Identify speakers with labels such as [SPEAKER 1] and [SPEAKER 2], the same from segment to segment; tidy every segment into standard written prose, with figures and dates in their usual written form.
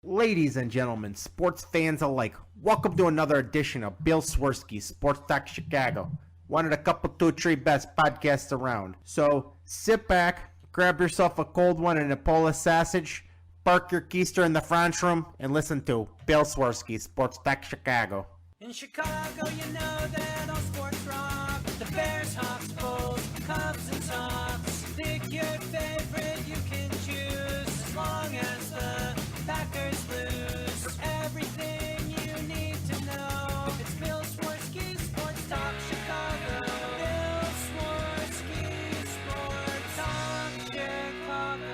[SPEAKER 1] Ladies and gentlemen, sports fans alike, welcome to another edition of Bill Swerski Sports Talk Chicago, one of the couple, two, three best podcasts around. So sit back, grab yourself a cold one and a Polish sausage, park your keister in the French room, and listen to Bill Swerski Sports Talk Chicago.
[SPEAKER 2] In Chicago, you know that all sports rock. The Bears, Hawks, Bulls, Cubs, and Sox. Pick your favorite, you can choose. As long as the Packers lose. Everything you need to know. It's Bill Swerski Sports Talk Chicago. Bill Swerski Sports Talk Chicago.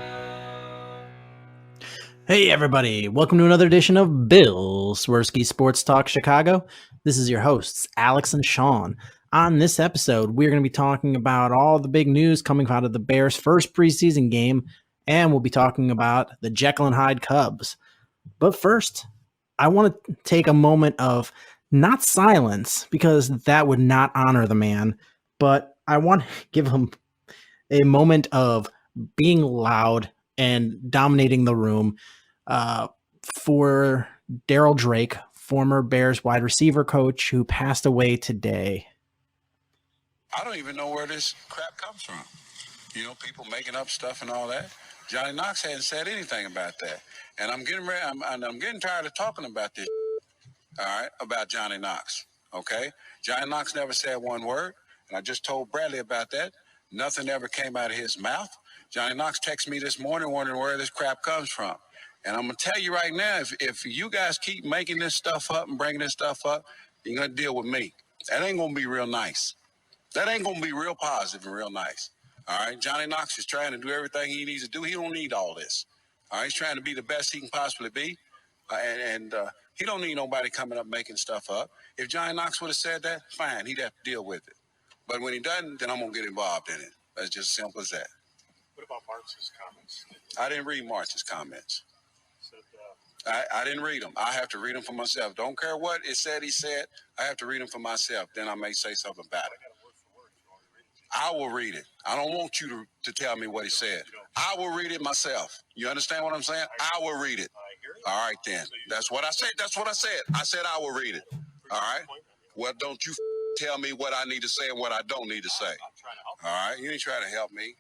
[SPEAKER 3] Hey everybody, welcome to another edition of Bill Swerski Sports Talk Chicago. This is your hosts, Alex and Sean. On this episode, we're going to be talking about all the big news coming out of the Bears' first preseason game, and we'll be talking about the Jekyll and Hyde Cubs. But first, I want to take a moment of not silence, because that would not honor the man, but I want to give him a moment of being loud and dominating the room for Daryl Drake, former Bears wide receiver coach who passed away today.
[SPEAKER 4] I don't even know where this crap comes from. You know, people making up stuff and all that. Johnny Knox hadn't said anything about that. And I'm getting ready, I'm getting tired of talking about this, all right, about Johnny Knox, okay? Johnny Knox never said one word, and I just told Bradley about that. Nothing ever came out of his mouth. Johnny Knox texted me this morning wondering where this crap comes from. And I'm going to tell you right now, if you guys keep making this stuff up and bringing this stuff up, you're going to deal with me. That ain't going to be real nice. That ain't going to be real positive and real nice. All right? Johnny Knox is trying to do everything he needs to do. He don't need all this. All right? He's trying to be the best he can possibly be. And he don't need nobody coming up making stuff up. If Johnny Knox would have said that, fine. He'd have to deal with it. But when he doesn't, then I'm going to get involved in it. That's just simple as that.
[SPEAKER 5] What about March's comments?
[SPEAKER 4] I didn't read March's comments. I didn't read them. I have to read them for myself. Don't care what it said he said. I have to read them for myself. Then I may say something about it. I will read it. I don't want you to tell me what he said. I will read it myself. You understand what I'm saying? I will read it. All right, then. That's what I said. That's what I said. I said I will read it. All right? Well, don't you tell me what I need to say and what I don't need to say. All right? You ain't trying to help me.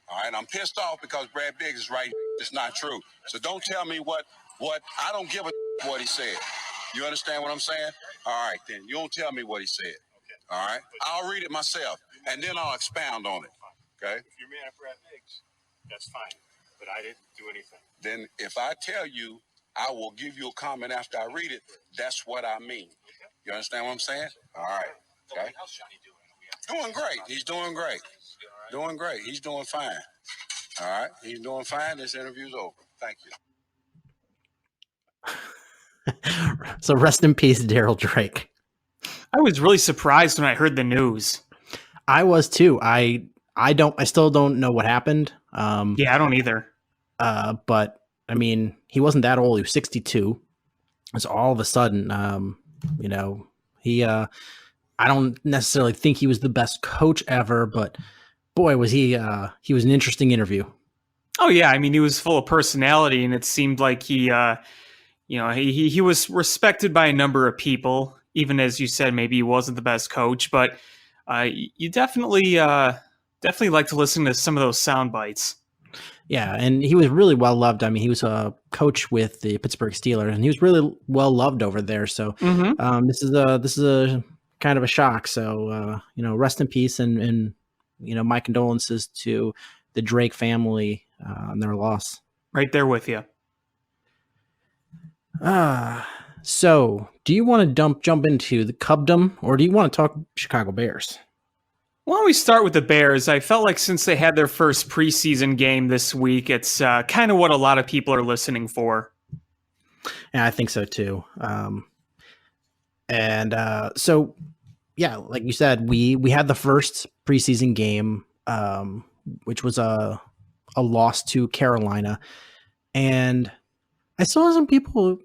[SPEAKER 4] All right? I'm pissed off because Brad Biggs is right. It's not true. So don't tell me what I don't give a what he said. You understand what I'm saying? All right, then. You don't tell me what he said. All right? I'll read it myself, and then I'll expound on it. Okay?
[SPEAKER 5] If you're mad at Brad Biggs, that's fine. But I didn't do anything.
[SPEAKER 4] Then if I tell you I will give you a comment after I read it, that's what I mean. You understand what I'm saying? All right. Okay?
[SPEAKER 5] How's Johnny doing?
[SPEAKER 4] Doing great. He's doing great. Doing great. He's doing fine. All right? He's doing fine. This interview's over. Thank you.
[SPEAKER 3] So rest in peace, Daryl Drake.
[SPEAKER 6] I was really surprised when I heard the news.
[SPEAKER 3] I was too. I still don't know what happened.
[SPEAKER 6] Yeah, I don't either.
[SPEAKER 3] But I mean, he wasn't that old. He was 62. So all of a sudden, he I don't necessarily think he was the best coach ever, but boy, was he was an interesting interview.
[SPEAKER 6] Oh yeah, I mean, he was full of personality, and it seemed like he was respected by a number of people. Even as you said, maybe he wasn't the best coach, but you definitely like to listen to some of those sound bites.
[SPEAKER 3] Yeah, and he was really well loved. I mean, he was a coach with the Pittsburgh Steelers, and he was really well loved over there. So this is a kind of a shock. So rest in peace, and my condolences to the Drake family on their loss.
[SPEAKER 6] Right there with you.
[SPEAKER 3] So do you want to jump into the Cubdom, or do you want to talk Chicago Bears?
[SPEAKER 6] Why don't we start with the Bears? I felt like since they had their first preseason game this week, it's kind of what a lot of people are listening for.
[SPEAKER 3] Yeah, I think so too. So yeah, like you said, we had the first preseason game, which was a loss to Carolina, and I saw some people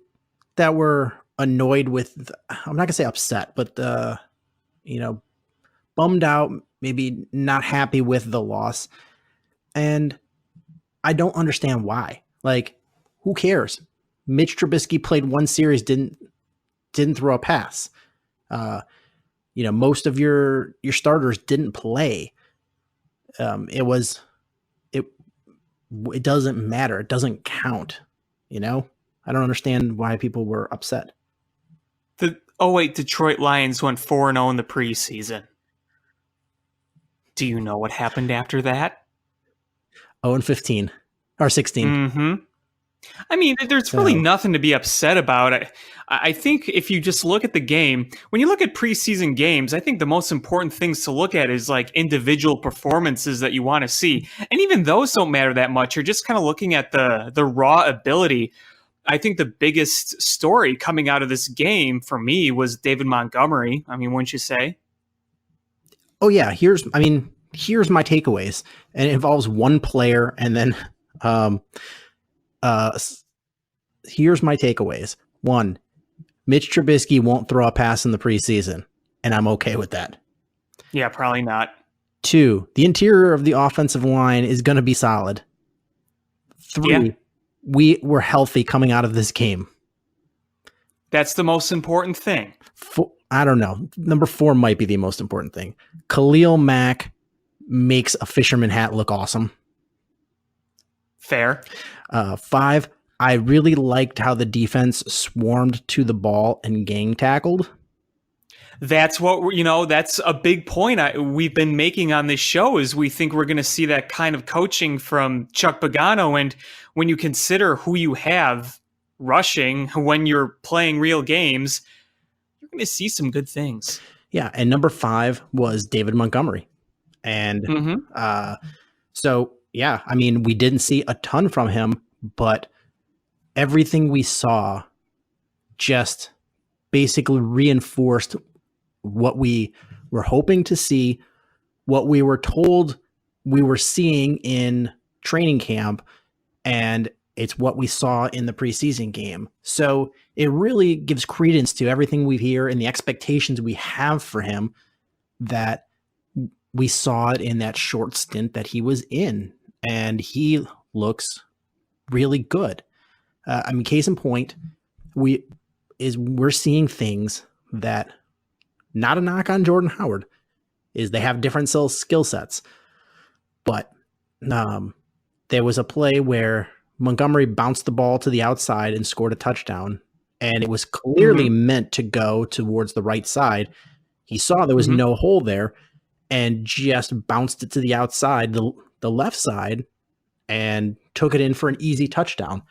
[SPEAKER 3] that were annoyed with, I'm not gonna say upset, but bummed out, maybe not happy with the loss. And I don't understand why. Like, who cares? Mitch Trubisky played one series, didn't throw a pass. Most of your starters didn't play. It doesn't matter. It doesn't count. I don't understand why people were upset.
[SPEAKER 6] The Detroit Lions went 4-0 in the preseason. Do you know what happened after that?
[SPEAKER 3] 0-15 or 16.
[SPEAKER 6] Mm-hmm. I mean, there's really nothing to be upset about. I think if you just look at the game, when you look at preseason games, I think the most important things to look at is like individual performances that you want to see. And even those don't matter that much. You're just kind of looking at the raw ability. I think the biggest story coming out of this game for me was David Montgomery. I mean, wouldn't you say?
[SPEAKER 3] Oh yeah. Here's my takeaways, and it involves one player. And then, here's my takeaways. 1, Mitch Trubisky won't throw a pass in the preseason, and I'm okay with that.
[SPEAKER 6] Yeah, probably not.
[SPEAKER 3] 2, the interior of the offensive line is going to be solid. 3, we were healthy coming out of this game.
[SPEAKER 6] That's the most important thing.
[SPEAKER 3] 4, I don't know. Number 4 might be the most important thing. Khalil Mack makes a fisherman hat look awesome.
[SPEAKER 6] Fair.
[SPEAKER 3] 5, I really liked how the defense swarmed to the ball and gang tackled.
[SPEAKER 6] That's what that's a big point we've been making on this show is we think we're going to see that kind of coaching from Chuck Pagano. And when you consider who you have rushing when you're playing real games, you're going to see some good things.
[SPEAKER 3] Yeah. And number 5 was David Montgomery. And so, yeah, I mean, we didn't see a ton from him, but everything we saw just basically reinforced what we were hoping to see, what we were told we were seeing in training camp, and it's what we saw in the preseason game. So it really gives credence to everything we hear and the expectations we have for him, that we saw it in that short stint that he was in, and he looks really good. I mean, case in point, we're seeing things that, not a knock on Jordan Howard, is they have different skill sets. But there was a play where Montgomery bounced the ball to the outside and scored a touchdown, and it was clearly meant to go towards the right side. He saw there was no hole there and just bounced it to the outside, the left side, and took it in for an easy touchdown.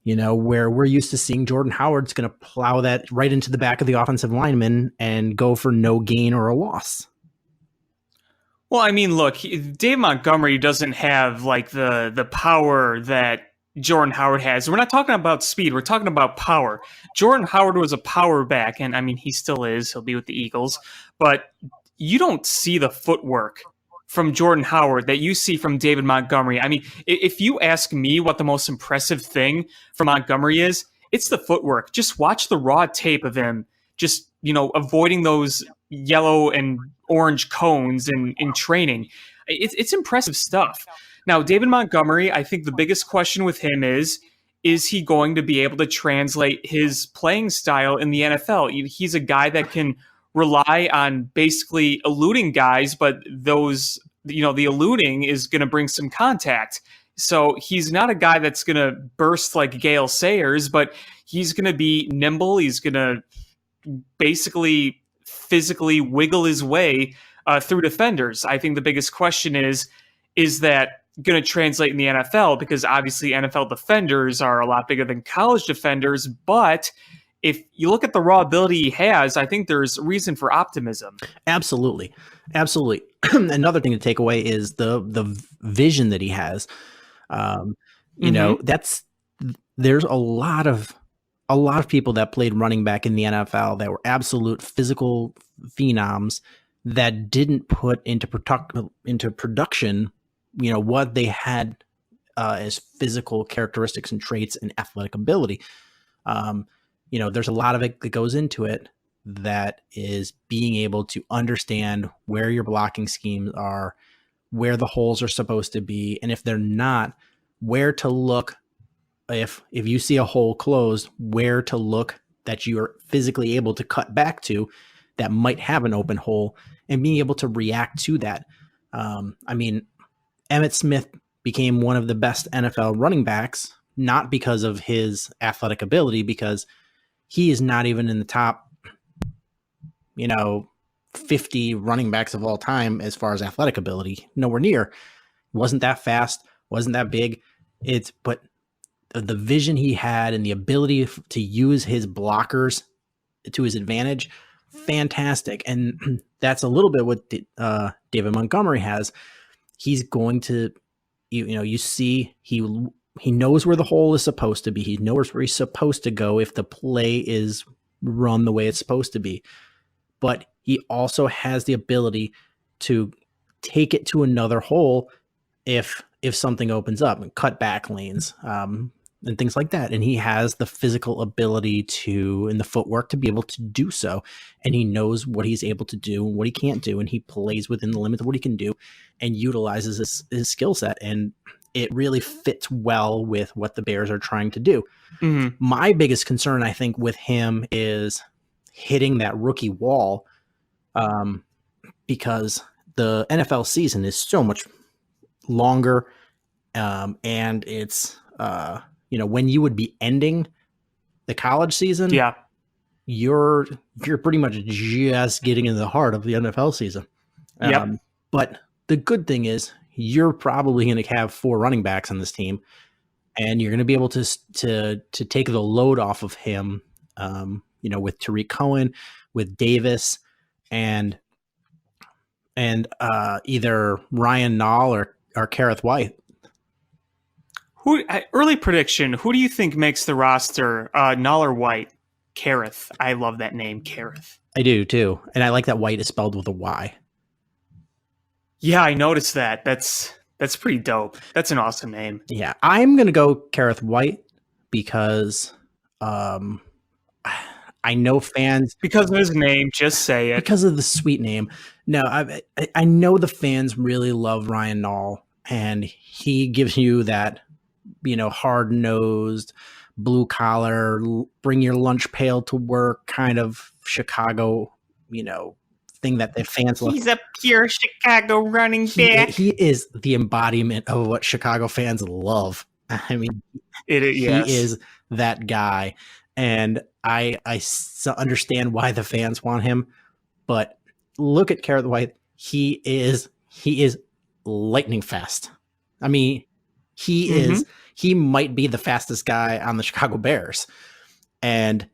[SPEAKER 3] Where we're used to seeing Jordan Howard's going to plow that right into the back of the offensive lineman and go for no gain or a loss.
[SPEAKER 6] Well, I mean, look, Dave Montgomery doesn't have like the power that Jordan Howard has. We're not talking about speed. We're talking about power. Jordan Howard was a power back, and I mean, he still is. He'll be with the Eagles. But you don't see the footwork from Jordan Howard that you see from David Montgomery. I mean, if you ask me what the most impressive thing from Montgomery is, it's the footwork. Just watch the raw tape of him just, avoiding those yellow and orange cones in training. It's impressive stuff. Now, David Montgomery, I think the biggest question with him is he going to be able to translate his playing style in the NFL? He's a guy that can rely on basically eluding guys, but those, the eluding is going to bring some contact. So he's not a guy that's going to burst like Gale Sayers, but he's going to be nimble. He's going to basically physically wiggle his way through defenders. I think the biggest question is that going to translate in the NFL? Because obviously NFL defenders are a lot bigger than college defenders, but if you look at the raw ability he has, I think there's reason for optimism.
[SPEAKER 3] Absolutely. Another thing to take away is the vision that he has. There's a lot of people that played running back in the NFL that were absolute physical phenoms that didn't put into production, what they had as physical characteristics and traits and athletic ability. There's a lot of it that goes into it, that is being able to understand where your blocking schemes are, where the holes are supposed to be, and if they're not, where to look if you see a hole closed, where to look that you are physically able to cut back to that might have an open hole, and being able to react to that. I mean, Emmitt Smith became one of the best NFL running backs, not because of his athletic ability, because he is not even in the top, 50 running backs of all time as far as athletic ability. Nowhere near. Wasn't that fast, wasn't that big. But the vision he had and the ability to use his blockers to his advantage, fantastic. And that's a little bit what David Montgomery has. He's going to, you see he knows where the hole is supposed to be. He knows where he's supposed to go if the play is run the way it's supposed to be. But he also has the ability to take it to another hole if something opens up, and cut back lanes and things like that. And he has the physical ability and the footwork to be able to do so. And he knows what he's able to do and what he can't do. And he plays within the limits of what he can do and utilizes his skill set. And it really fits well with what the Bears are trying to do. Mm-hmm. My biggest concern, I think, with him is hitting that rookie wall, because the NFL season is so much longer, and it's when you would be ending the college season, you're pretty much just getting in the heart of the NFL season. But the good thing is you're probably going to have 4 running backs on this team, and you're going to be able to take the load off of him, with Tariq Cohen, with Davis, and either Ryan Nall or Kareth White.
[SPEAKER 6] Early prediction, who do you think makes the roster, Nall or White? Kareth. I love that name, Kareth.
[SPEAKER 3] I do too. And I like that White is spelled with a Y.
[SPEAKER 6] Yeah, I noticed that. That's pretty dope. That's an awesome name.
[SPEAKER 3] Yeah, I'm going to go Kareth White because I know fans...
[SPEAKER 6] Because of his name, just say it.
[SPEAKER 3] Because of the sweet name. No, I know the fans really love Ryan Nall, and he gives you that, hard-nosed, blue-collar, bring your lunch pail to work kind of Chicago, thing that the fans love.
[SPEAKER 6] He's a pure Chicago running back.
[SPEAKER 3] He is the embodiment of what Chicago fans love. I mean, he is that guy. And I understand why the fans want him, but look at Kareth White. He is lightning fast. I mean, he might be the fastest guy on the Chicago Bears. And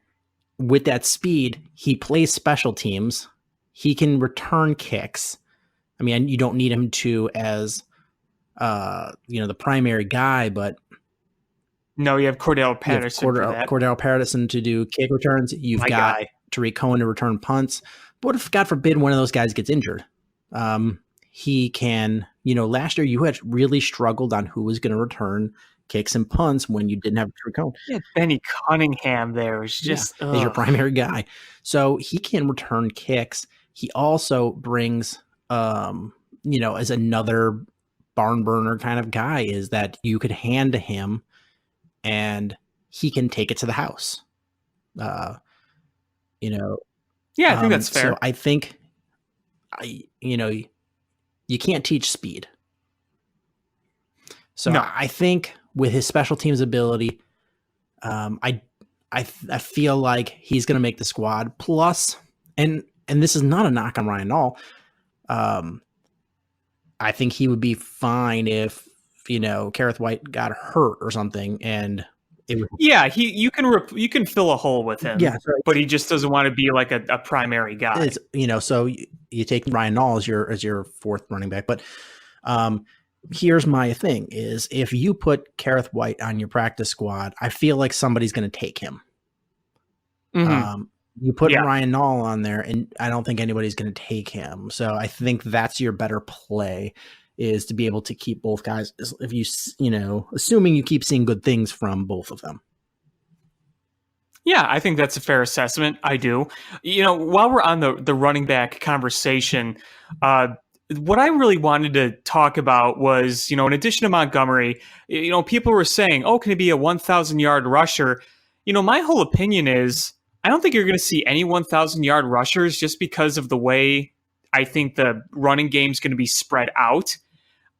[SPEAKER 3] with that speed, he plays special teams. He can return kicks. I mean, you don't need him to as the primary guy, but
[SPEAKER 6] no, you have Cordell Patterson.
[SPEAKER 3] Cordell Patterson to do kick returns. You've got Tariq Cohen to return punts. But what if, God forbid, one of those guys gets injured? He can, last year you had really struggled on who was going to return kicks and punts when you didn't have Tariq Cohen. Yeah,
[SPEAKER 6] Benny Cunningham there is just
[SPEAKER 3] is your primary guy. So he can return kicks. He also brings, as another barn burner kind of guy, is that you could hand to him and he can take it to the house.
[SPEAKER 6] Yeah, I think that's fair.
[SPEAKER 3] So I think, you can't teach speed. So no. I think with his special teams ability, I feel like he's going to make the squad. Plus, and this is not a knock on Ryan Nall. I think he would be fine if, Kareth White got hurt or something, and it would.
[SPEAKER 6] Yeah, you can fill a hole with him.
[SPEAKER 3] Yeah,
[SPEAKER 6] but he just doesn't want to be like a primary guy.
[SPEAKER 3] So you take Ryan Nall as your 4th running back, but here's my thing: is if you put Kareth White on your practice squad, I feel like somebody's going to take him. Mm-hmm. You put Ryan Nall on there, and I don't think anybody's going to take him. So I think that's your better play, is to be able to keep both guys. If you, assuming you keep seeing good things from both of them.
[SPEAKER 6] Yeah, I think that's a fair assessment. I do. While we're on the running back conversation, what I really wanted to talk about was, in addition to Montgomery, people were saying, oh, can he be a 1,000-yard rusher? My whole opinion is I don't think you're going to see any 1,000-yard rushers just because of the way I think the running game is going to be spread out.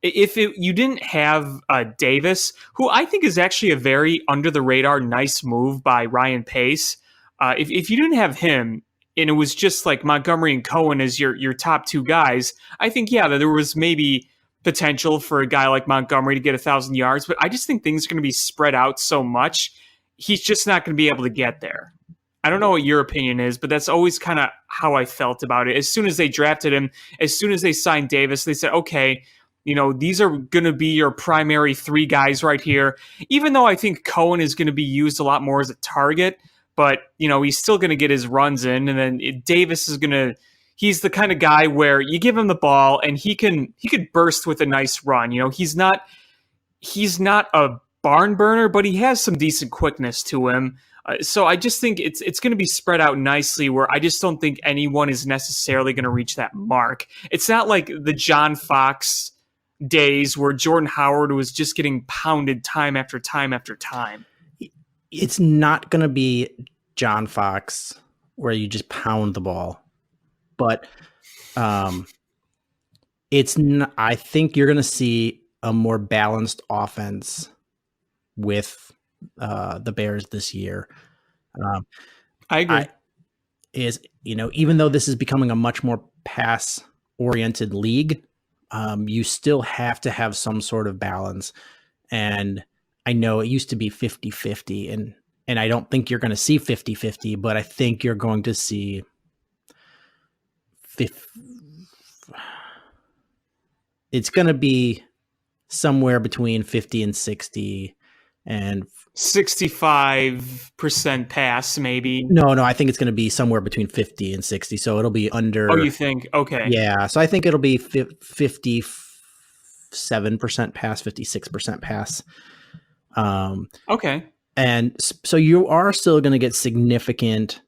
[SPEAKER 6] If you didn't have Davis, who I think is actually a very under-the-radar nice move by Ryan Pace, if you didn't have him, and it was just like Montgomery and Cohen as your top two guys, I think, there was maybe potential for a guy like Montgomery to get 1,000 yards, but I just think things are going to be spread out so much, he's just not going to be able to get there. I don't know what your opinion is, but that's always kind of how I felt about it. As soon as they drafted him, as soon as they signed Davis, they said, okay, these are going to be your primary three guys right here, even though I think Cohen is going to be used a lot more as a target. But, he's still going to get his runs in. And then Davis is he's the kind of guy where you give him the ball and he could burst with a nice run. He's not a barn burner, but he has some decent quickness to him. So I just think it's going to be spread out nicely where I just don't think anyone is necessarily going to reach that mark. It's not like the John Fox days where Jordan Howard was just getting pounded time after time after time.
[SPEAKER 3] It's not going to be John Fox where you just pound the ball, but it's not, I think you're going to see a more balanced offense with the Bears this year.
[SPEAKER 6] I agree.
[SPEAKER 3] Even though this is becoming a much more pass oriented league, you still have to have some sort of balance. And I know it used to be 50-50 and I don't think you're going to see 50-50, but I think you're going to see it's going to be somewhere between 50 and 60 and
[SPEAKER 6] 65% pass, maybe.
[SPEAKER 3] No, I think it's going to be somewhere between 50 and 60. So it'll be under.
[SPEAKER 6] Oh, you think? Okay.
[SPEAKER 3] Yeah. So I think it'll be 57% pass, 56% pass.
[SPEAKER 6] Okay.
[SPEAKER 3] And so you are still going to get significant,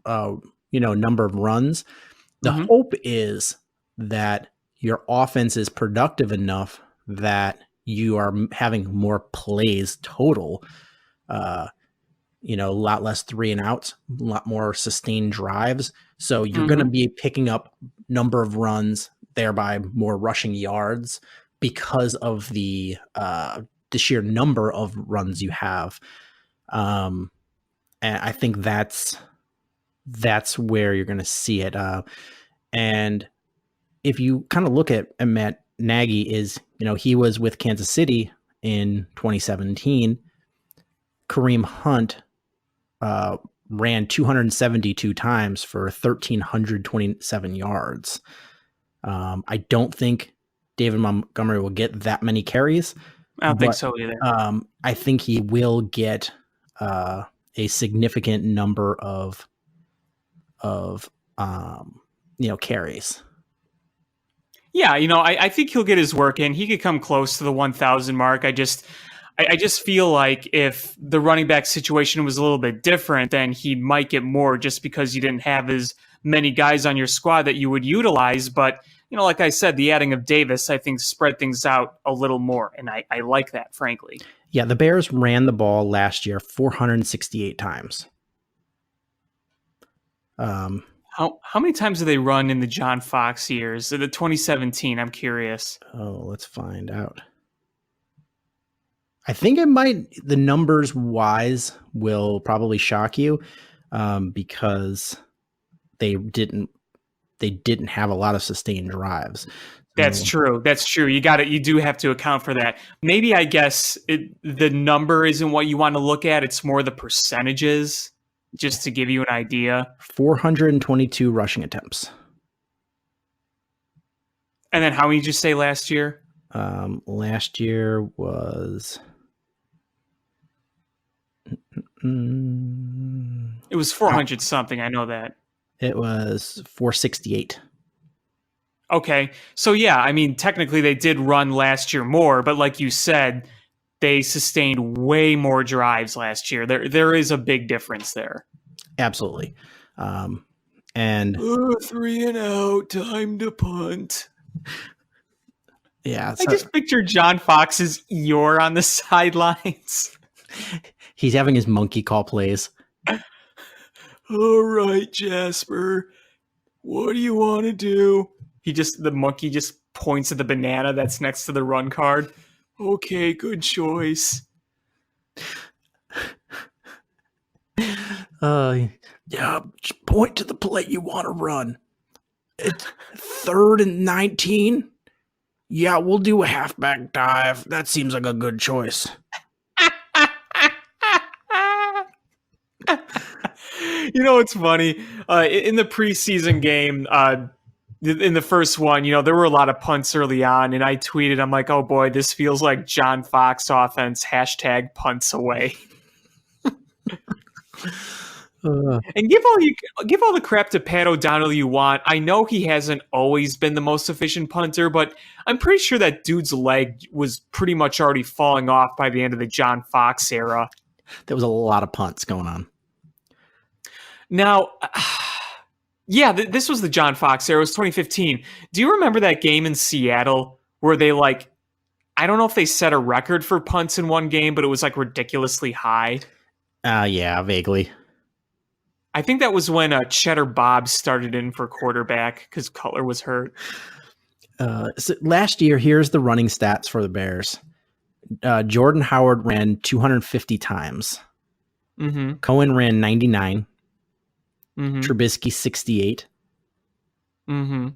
[SPEAKER 3] number of runs. The hope is that your offense is productive enough that you are having more plays total, a lot less 3 and outs, a lot more sustained drives. So you're going to be picking up number of runs, thereby more rushing yards because of the sheer number of runs you have. And I think that's where you're going to see it. And if you kind of look at Matt Nagy he was with Kansas City in 2017. Kareem Hunt ran 272 times for 1,327 yards. I don't think David Montgomery will get that many carries.
[SPEAKER 6] I don't think so either.
[SPEAKER 3] I think he will get a significant number of carries.
[SPEAKER 6] Yeah, I think he'll get his work in. He could come close to the 1,000 mark. I just feel like if the running back situation was a little bit different, then he might get more just because you didn't have as many guys on your squad that you would utilize. But, like I said, the adding of Davis, I think, spread things out a little more. And I like that, frankly.
[SPEAKER 3] Yeah, the Bears ran the ball last year 468 times.
[SPEAKER 6] How many times did they run in the John Fox years? The 2017, I'm curious.
[SPEAKER 3] Oh, let's find out. I think the numbers wise will probably shock you because they didn't have a lot of sustained drives.
[SPEAKER 6] That's true. You do have to account for that. Maybe I guess the number isn't what you want to look at. It's more the percentages. Just to give you an idea.
[SPEAKER 3] 422 rushing attempts.
[SPEAKER 6] And then how many did you say last year?
[SPEAKER 3] Last year was...
[SPEAKER 6] It was 400 something. I know that.
[SPEAKER 3] It was 468.
[SPEAKER 6] Okay. So yeah, technically they did run last year more, but like you said, they sustained way more drives last year. There is a big difference there.
[SPEAKER 3] Absolutely.
[SPEAKER 6] 3 and out, time to punt.
[SPEAKER 3] Yeah,
[SPEAKER 6] I just picture John Fox's Eeyore on the sidelines.
[SPEAKER 3] he's having his monkey call plays.
[SPEAKER 6] All right, Jasper, what do you want to do? The monkey just points at the banana that's next to the run card. Okay, good choice.
[SPEAKER 3] Yeah, just point to the play you want to run. It's 3rd and 19. Yeah, we'll do a halfback dive. That seems like a good choice.
[SPEAKER 6] You know, it's funny. In the preseason game, in the first one, there were a lot of punts early on, and I tweeted, I'm like, oh boy, this feels like John Fox offense, #punts away. And give all the crap to Pat O'Donnell you want. I know he hasn't always been the most efficient punter, but I'm pretty sure that dude's leg was pretty much already falling off by the end of the John Fox era.
[SPEAKER 3] There was a lot of punts going on.
[SPEAKER 6] Now, this was the John Fox era. It was 2015. Do you remember that game in Seattle where they I don't know if they set a record for punts in one game, but it was ridiculously high?
[SPEAKER 3] Yeah, vaguely.
[SPEAKER 6] I think that was when Cheddar Bob started in for quarterback because Cutler was hurt.
[SPEAKER 3] So last year, here's the running stats for the Bears. Jordan Howard ran 250 times.
[SPEAKER 6] Mm-hmm.
[SPEAKER 3] Cohen ran 99.
[SPEAKER 6] Mm-hmm.
[SPEAKER 3] Trubisky 68.
[SPEAKER 6] Mm-hmm.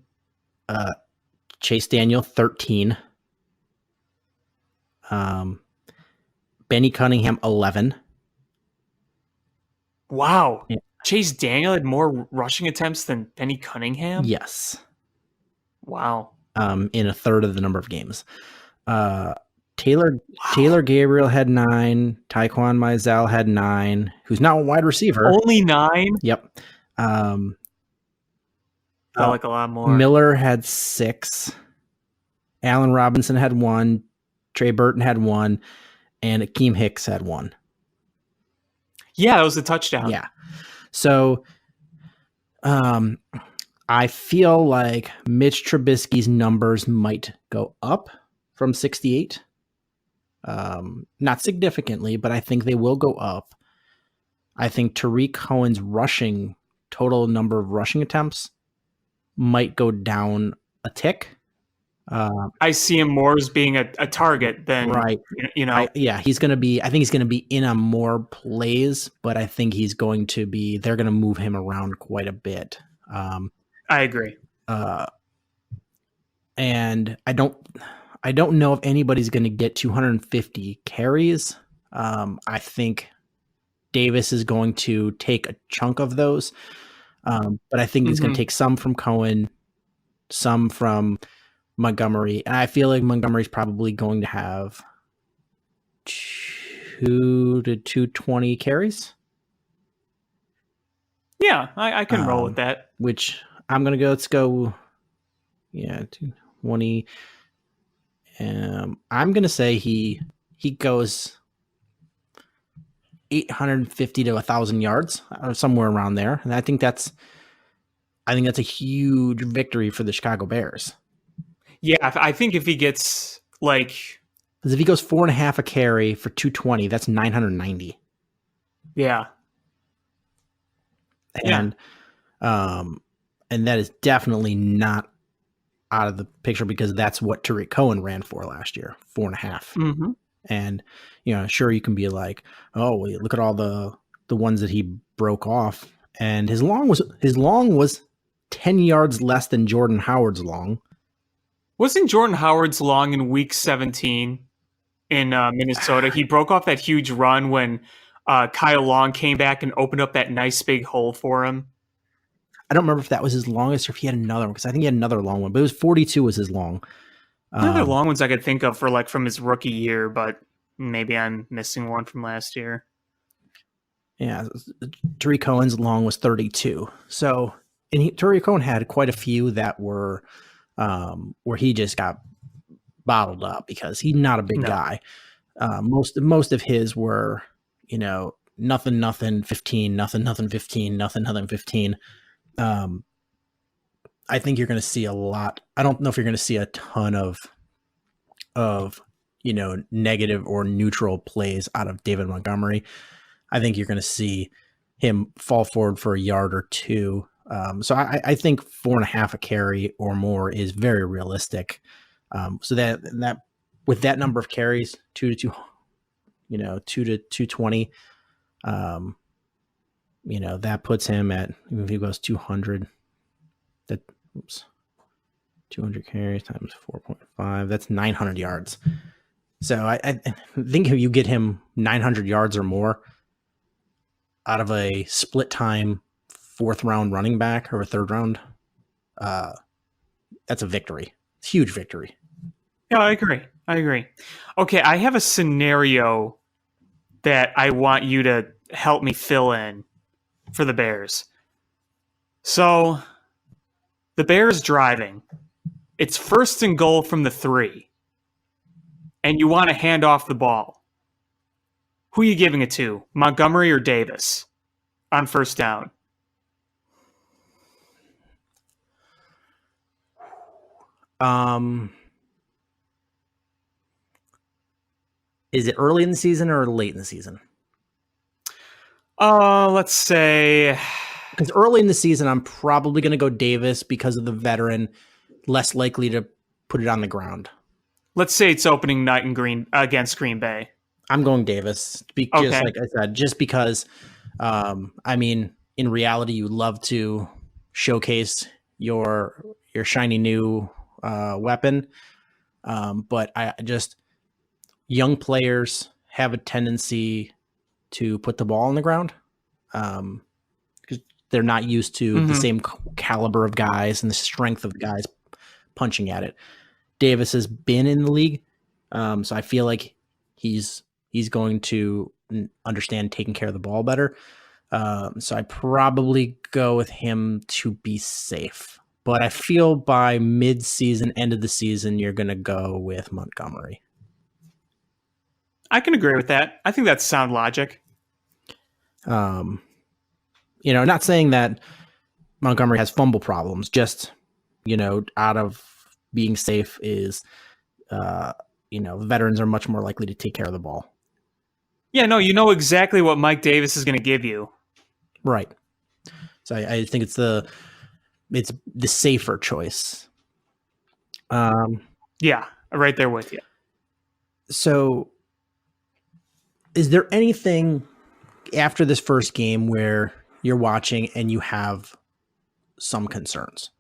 [SPEAKER 3] Chase Daniel 13. Benny Cunningham 11.
[SPEAKER 6] Wow.
[SPEAKER 3] Yeah.
[SPEAKER 6] Chase Daniel had more rushing attempts than Benny Cunningham?
[SPEAKER 3] Yes.
[SPEAKER 6] Wow.
[SPEAKER 3] In a third of the number of games. Taylor Gabriel had 9. Tyquan Mizell had 9, who's not a wide receiver.
[SPEAKER 6] Only 9?
[SPEAKER 3] Yep.
[SPEAKER 6] I like a lot more.
[SPEAKER 3] Miller had 6. Allen Robinson had 1. Trey Burton had 1. And Akeem Hicks had 1.
[SPEAKER 6] Yeah, that was a touchdown.
[SPEAKER 3] Yeah. So I feel like Mitch Trubisky's numbers might go up from 68. Not significantly, but I think they will go up. I think Tariq Cohen's total number of rushing attempts might go down a tick.
[SPEAKER 6] I see him more as being a target than
[SPEAKER 3] right. He's going to be. I think he's going to be in on more plays, but I think he's going to be. They're going to move him around quite a bit.
[SPEAKER 6] I agree.
[SPEAKER 3] And I don't know if anybody's going to get 250 carries. I think Davis is going to take a chunk of those, but I think he's going to take some from Cohen, some from Montgomery, and I feel like Montgomery's probably going to have 2 to 220 carries.
[SPEAKER 6] Yeah, I can roll with that.
[SPEAKER 3] Which I'm going to go. Let's go. Yeah, 220. I'm going to say he goes 850 to 1,000 yards, or somewhere around there, and I think that's a huge victory for the Chicago Bears.
[SPEAKER 6] Yeah, I think if he gets
[SPEAKER 3] because if he goes 4.5 a carry for 220, that's 990.
[SPEAKER 6] Yeah.
[SPEAKER 3] And that is definitely not out of the picture because that's what Tariq Cohen ran for last year, 4.5.
[SPEAKER 6] Mm-hmm.
[SPEAKER 3] And sure, you can be like, oh, look at all the ones that he broke off, and his long was 10 yards less than Jordan Howard's long.
[SPEAKER 6] Wasn't Jordan Howard's long in week 17 in Minnesota? He broke off that huge run when Kyle Long came back and opened up that nice big hole for him.
[SPEAKER 3] I don't remember if that was his longest or if he had another one, because I think he had another long one, but it was 42 was his long.
[SPEAKER 6] There are long ones I could think of for from his rookie year, but maybe I'm missing one from last year.
[SPEAKER 3] Yeah, Tariq Cohen's long was 32. So, and Tariq Cohen had quite a few that were where he just got bottled up because he's not a big guy. Most of his were, nothing, 15, nothing, 15, nothing, 15. I think you're going to see a lot. I don't know if you're going to see a ton of negative or neutral plays out of David Montgomery. I think you're going to see him fall forward for a yard or two. So I think 4.5 a carry or more is very realistic. So that with that number of carries, 2 to 220, that puts him at, even if he goes 200, 200 carries times 4.5, that's 900 yards. So I think if you get him 900 yards or more out of a split time 4th round running back or a 3rd round, that's a victory. It's a huge victory.
[SPEAKER 6] Yeah, I agree. Okay, I have a scenario that I want you to help me fill in for the Bears. So, the Bears driving. It's 1st and goal from the 3. And you want to hand off the ball. Who are you giving it to? Montgomery or Davis on 1st down?
[SPEAKER 3] Is it early in the season or late in the season?
[SPEAKER 6] Let's say,
[SPEAKER 3] because early in the season, I'm probably going to go Davis because of the veteran, less likely to put it on the ground.
[SPEAKER 6] Let's say it's opening night against Green Bay.
[SPEAKER 3] I'm going Davis. Just like I said, just because, in reality, you love to showcase your shiny new weapon. But young players have a tendency to put the ball on the ground because they're not used to the same caliber of guys and the strength of guys punching at it. Davis has been in the league, so I feel like he's going to understand taking care of the ball better. So I probably go with him to be safe. But I feel by mid-season, end of the season, you're going to go with Montgomery.
[SPEAKER 6] I can agree with that. I think that's sound logic.
[SPEAKER 3] Not saying that Montgomery has fumble problems, just, out of being safe is, veterans are much more likely to take care of the ball.
[SPEAKER 6] Yeah, no, you know exactly what Mike Davis is going to give you.
[SPEAKER 3] Right. So I think it's the safer choice.
[SPEAKER 6] Yeah, right there with you.
[SPEAKER 3] So is there anything after this first game where you're watching and you have some concerns?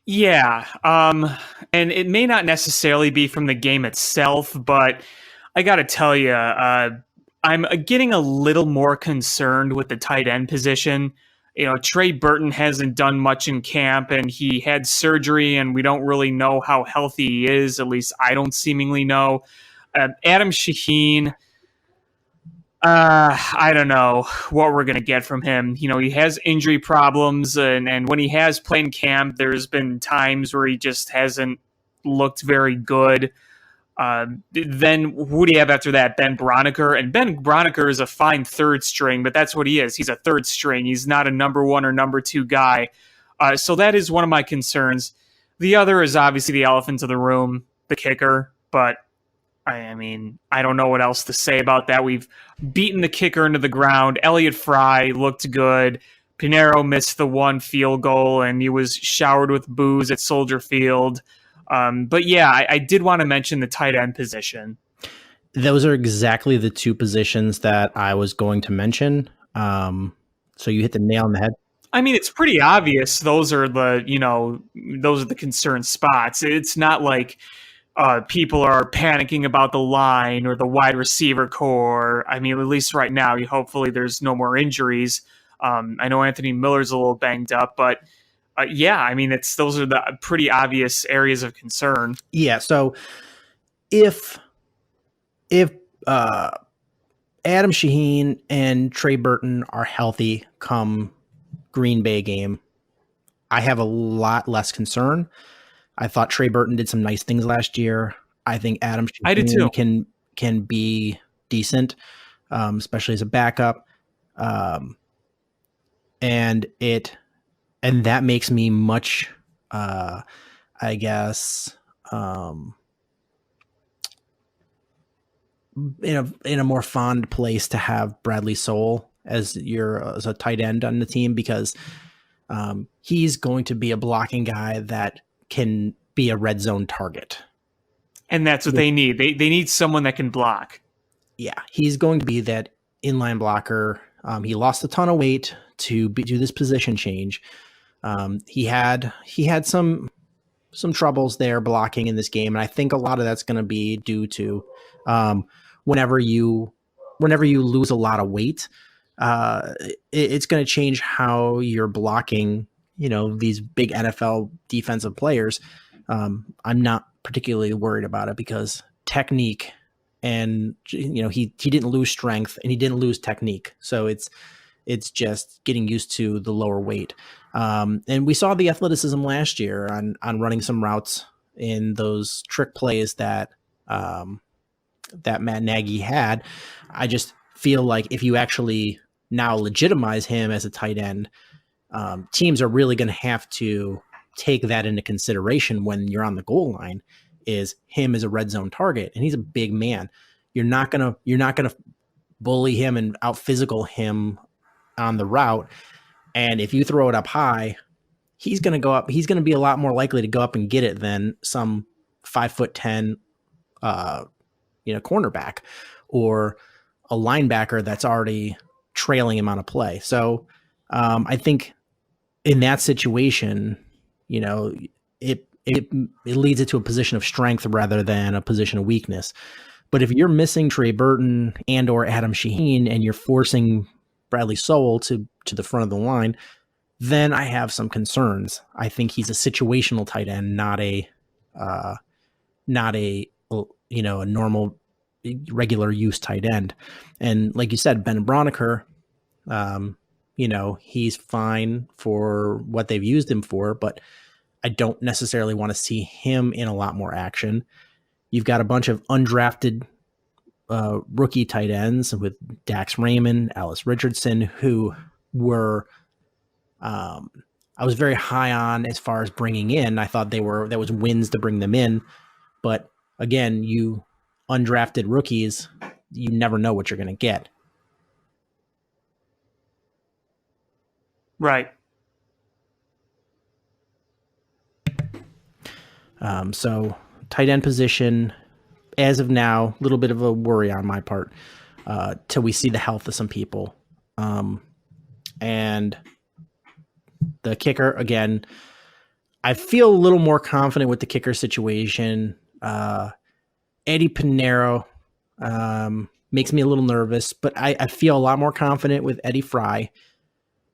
[SPEAKER 6] Yeah, and it may not necessarily be from the game itself, but I got to tell you, I'm getting a little more concerned with the tight end position. Trey Burton hasn't done much in camp, and he had surgery, and we don't really know how healthy he is. At least I don't seemingly know. Adam Shaheen, I don't know what we're going to get from him. He has injury problems, and when he has played in camp, there's been times where he just hasn't looked very good. Then who do you have after that? Ben Broniker. And Ben Broniker is a fine 3rd string, but that's what he is. He's a 3rd string. He's not a number 1 or number 2 guy. So that is one of my concerns. The other is obviously the elephant in the room, the kicker. But I don't know what else to say about that. We've beaten the kicker into the ground. Elliott Fry looked good. Pinheiro missed the 1 field goal, and he was showered with booze at Soldier Field. But yeah, I did want to mention the tight end position.
[SPEAKER 3] Those are exactly the 2 positions that I was going to mention. So you hit the nail on the head.
[SPEAKER 6] It's pretty obvious. Those are the concern spots. It's not like people are panicking about the line or the wide receiver core. At least right now, hopefully there's no more injuries. I know Anthony Miller's a little banged up, but those are the pretty obvious areas of concern.
[SPEAKER 3] Yeah. So if Adam Shaheen and Trey Burton are healthy come Green Bay game, I have a lot less concern. I thought Trey Burton did some nice things last year. I think Adam Shaheen can be decent, especially as a backup. And and that makes me much, I guess, in a more fond place to have Bradley Soul as a tight end on the team, because he's going to be a blocking guy that can be a red zone target.
[SPEAKER 6] And that's what they need. They need someone that can block.
[SPEAKER 3] Yeah, he's going to be that inline blocker. He lost a ton of weight to do this position change. He had some troubles there blocking in this game, and I think a lot of that's going to be due to whenever you lose a lot of weight, it's going to change how you're blocking, these big NFL defensive players. I'm not particularly worried about it because technique, and he didn't lose strength and he didn't lose technique. So it's just getting used to the lower weight. And we saw the athleticism last year on running some routes in those trick plays that Matt Nagy had. I just feel like if you actually now legitimize him as a tight end, teams are really going to have to take that into consideration when you're on the goal line, is him as a red zone target. And he's a big man. You're not going to bully him and out physical him on the route. And if you throw it up high, he's going to go up. He's going to be a lot more likely to go up and get it than some 5'10", cornerback or a linebacker that's already trailing him on a play. So I think in that situation, it leads it to a position of strength rather than a position of weakness. But if you're missing Trey Burton and or Adam Shaheen and you're forcing Bradley Sowell to the front of the line, then I have some concerns. I think he's a situational tight end, not a normal regular use tight end. And like you said, Ben Broniker, he's fine for what they've used him for, but I don't necessarily want to see him in a lot more action. You've got a bunch of undrafted rookie tight ends with Dax Raymond, Alice Richardson, who were I was very high on as far as bringing in. I thought there was wins to bring them in, but again, you undrafted rookies, you never know what you're going to get.
[SPEAKER 6] Right.
[SPEAKER 3] So tight end position, as of now, a little bit of a worry on my part till we see the health of some people. And the kicker, again, I feel a little more confident with the kicker situation. Eddie Pinheiro makes me a little nervous, but I feel a lot more confident with Eddie Fry.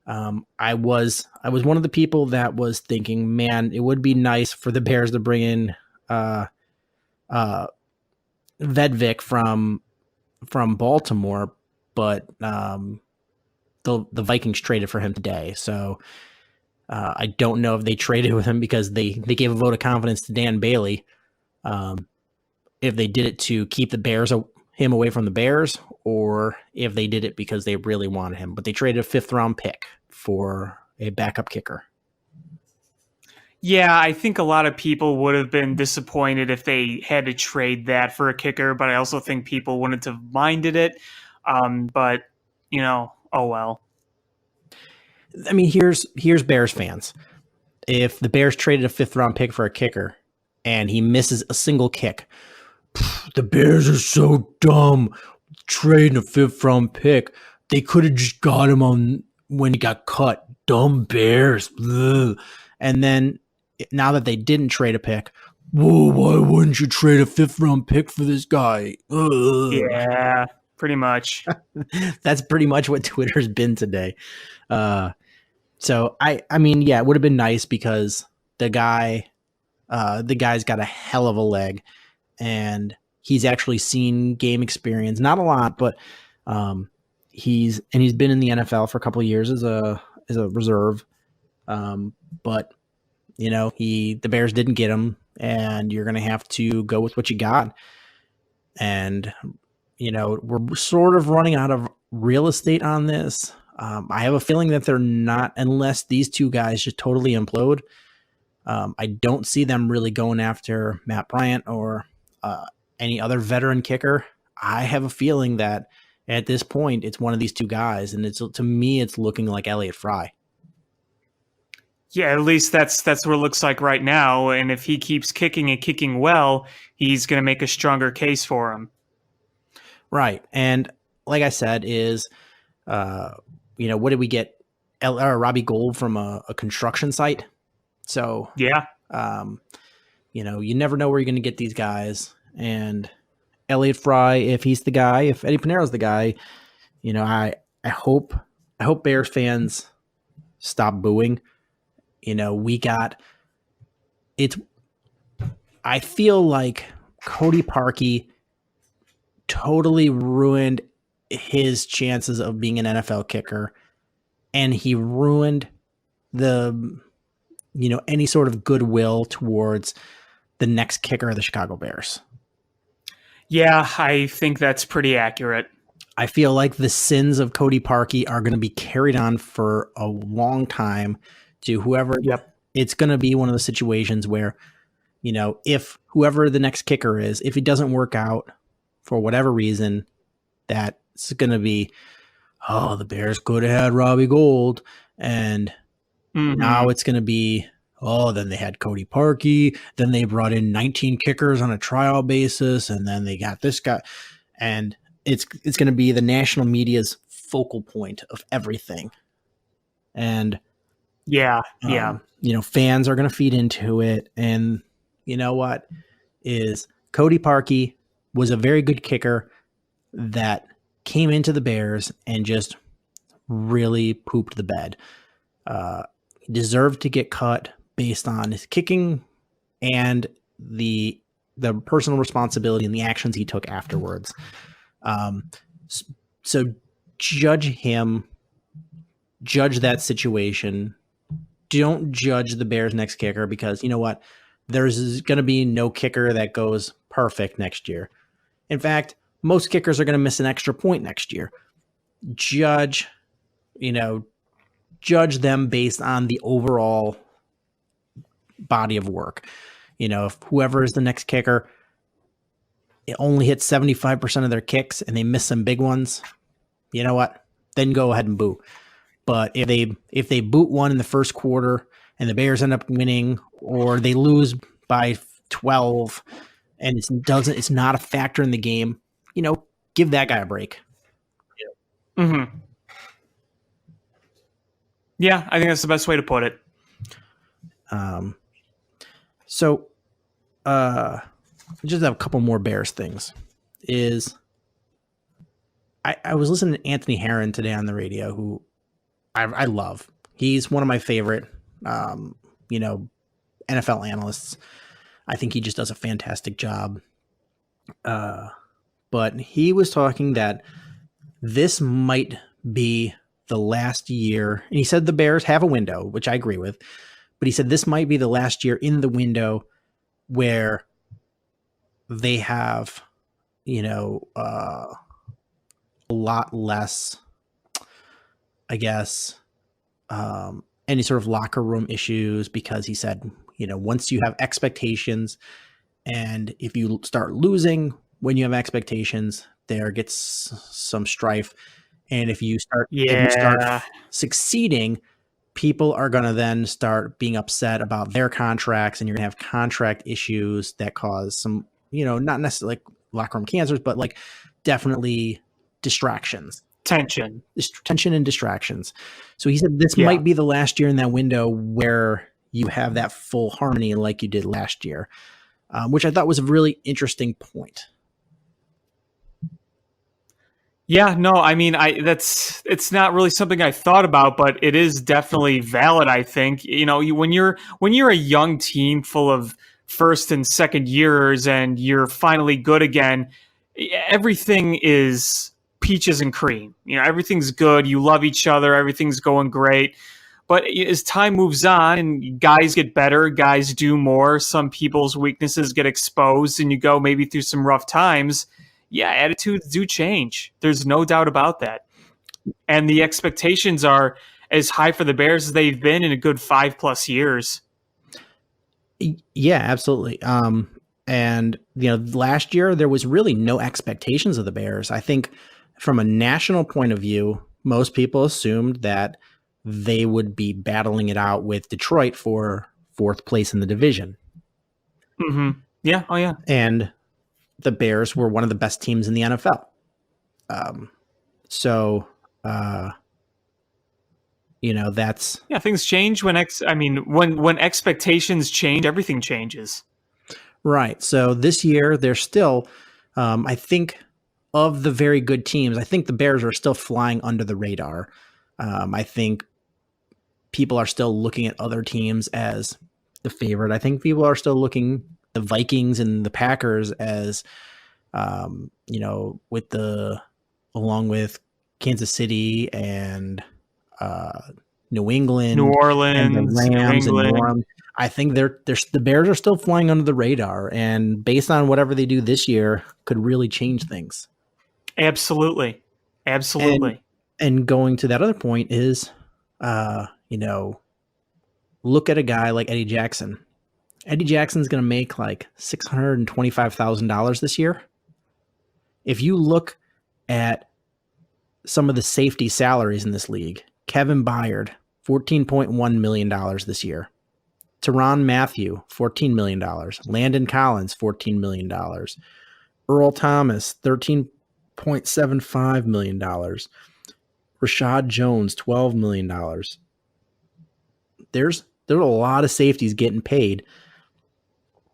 [SPEAKER 3] I was one of the people that was thinking, man, it would be nice for the Bears to bring in Vedvik from Baltimore, but the Vikings traded for him today. So I don't know if they traded with him because they gave a vote of confidence to Dan Bailey. If they did it to keep him away from the Bears, or if they did it because they really wanted him. But they traded a 5th round pick for a backup kicker.
[SPEAKER 6] Yeah, I think a lot of people would have been disappointed if they had to trade that for a kicker, but I also think people wouldn't have minded it. But, oh well.
[SPEAKER 3] I mean, here's Bears fans. If the Bears traded a 5th round pick for a kicker and he misses a single kick, the Bears are so dumb trading a 5th round pick. They could have just got him on when he got cut. Dumb Bears. Ugh. And then now that they didn't trade a pick, whoa, why wouldn't you trade a 5th round pick for this guy? Ugh.
[SPEAKER 6] Yeah, pretty much.
[SPEAKER 3] That's pretty much what Twitter's been today. So I mean, yeah, it would have been nice because the guy's got a hell of a leg, and he's actually seen game experience, not a lot, but he's been in the NFL for a couple of years as a reserve. But the Bears didn't get him, and you're going to have to go with what you got. And we're sort of running out of real estate on this. I have a feeling that they're not, unless these two guys just totally implode. I don't see them really going after Matt Bryant or any other veteran kicker. I have a feeling that at this point it's one of these two guys, and to me it's looking like Elliott Fry.
[SPEAKER 6] Yeah, at least that's what it looks like right now. And if he keeps kicking and kicking well, he's going to make a stronger case for him.
[SPEAKER 3] Right. And like I said, what did we get? Robbie Gould from a construction site. So,
[SPEAKER 6] yeah,
[SPEAKER 3] you never know where you're going to get these guys. And Elliott Fry, if he's the guy, if Eddie Pinero's the guy, I hope Bears fans stop booing. I feel like Cody Parkey totally ruined his chances of being an NFL kicker, and he ruined any sort of goodwill towards the next kicker of the Chicago Bears.
[SPEAKER 6] Yeah, I think that's pretty accurate.
[SPEAKER 3] I feel like the sins of Cody Parkey are going to be carried on for a long time to whoever.
[SPEAKER 6] Yep.
[SPEAKER 3] It's going to be one of those situations where, if whoever the next kicker is, if it doesn't work out for whatever reason, that's going to be, the Bears could have had Robbie Gould. And now it's going to be, then they had Cody Parkey. Then they brought in 19 kickers on a trial basis. And then they got this guy. And it's going to be the national media's focal point of everything. And
[SPEAKER 6] yeah.
[SPEAKER 3] Fans are going to feed into it. And you know what is Cody Parkey was a very good kicker that came into the Bears and just really pooped the bed. He deserved to get cut based on his kicking and the personal responsibility and the actions he took afterwards. So judge him, judge that situation. Don't judge the Bears' next kicker, because you know what? There's going to be no kicker that goes perfect next year. In fact, most kickers are going to miss an extra point next year. Judge them based on the overall body of work. If whoever is the next kicker, it only hits 75% of their kicks and they miss some big ones, you know what? Then go ahead and boo. But if they boot one in the first quarter and the Bears end up winning, or they lose by 12 and it's not a factor in the game, give that guy a break.
[SPEAKER 6] Mm-hmm. Yeah, I think that's the best way to put it.
[SPEAKER 3] So just have a couple more Bears things. I was listening to Anthony Herron today on the radio, who I love. He's one of my favorite, NFL analysts. I think he just does a fantastic job. But he was talking that this might be the last year. And he said the Bears have a window, which I agree with. But he said this might be the last year in the window where they have, a lot less, I guess, any sort of locker room issues, because he said, once you have expectations and if you start losing when you have expectations, there gets some strife. And if you start succeeding, people are going to then start being upset about their contracts, and you're going to have contract issues that cause some, not necessarily like locker room cancers, but like definitely distractions.
[SPEAKER 6] Tension
[SPEAKER 3] and distractions. So he said this might be the last year in that window where you have that full harmony like you did last year, which I thought was a really interesting point.
[SPEAKER 6] Yeah, no, I mean, it's not really something I thought about, but it is definitely valid. I think, when you're a young team full of first and second years and you're finally good again, everything is peaches and cream. Everything's good. You love each other. Everything's going great. But as time moves on and guys get better, guys do more, some people's weaknesses get exposed, and you go maybe through some rough times. Yeah, attitudes do change. There's no doubt about that. and the expectations are as high for the Bears as they've been in a good 5+ years.
[SPEAKER 3] Yeah, absolutely. And last year there was really no expectations of the Bears. I think from a national point of view, most people assumed that they would be battling it out with Detroit for 4th place in the division.
[SPEAKER 6] Mm-hmm. Yeah. Oh, yeah.
[SPEAKER 3] And the Bears were one of the best teams in the NFL. That's
[SPEAKER 6] things change when expectations change, everything changes.
[SPEAKER 3] right. So this year they're still, I think, of the very good teams, I think the Bears are still flying under the radar. I think people are still looking at other teams as the favorite. I think people are still looking the Vikings and the Packers as, along with Kansas City and New England,
[SPEAKER 6] New Orleans,
[SPEAKER 3] and the Rams,
[SPEAKER 6] New
[SPEAKER 3] and
[SPEAKER 6] England.
[SPEAKER 3] New Orleans. I think the Bears are still flying under the radar, and based on whatever they do this year, could really change things.
[SPEAKER 6] Absolutely.
[SPEAKER 3] And going to that other point is, look at a guy like Eddie Jackson. Eddie Jackson's going to make like $625,000 this year. If you look at some of the safety salaries in this league, Kevin Byard, $14.1 million this year. Tyrann Mathieu, $14 million. Landon Collins, $14 million. Earl Thomas, $13.75 million. Rashad Jones, $12 million. There's a lot of safeties getting paid.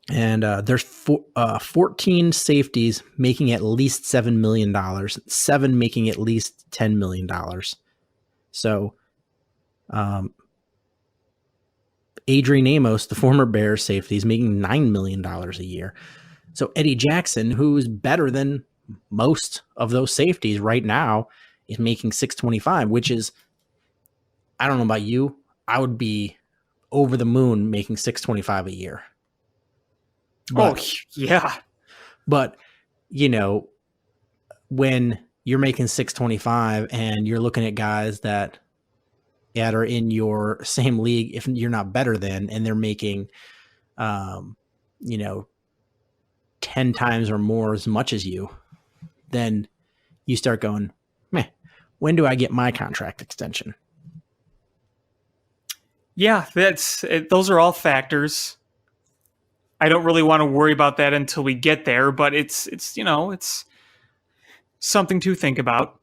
[SPEAKER 3] And there's 14 safeties making at least $7 million, 7 making at least $10 million. So Adrian Amos, the former Bears safety, is making $9 million a year. So Eddie Jackson, who's better than most of those safeties right now, is making $625, which is, I don't know about you, I would be over the moon making $625 a year. But,
[SPEAKER 6] yeah.
[SPEAKER 3] But, when you're making $625 and you're looking at guys that are in your same league, if you're not better than, and they're making, 10 times or more as much as you, then you start going, meh, when do I get my contract extension?
[SPEAKER 6] Yeah, those are all factors. I don't really want to worry about that until we get there, but it's something to think about.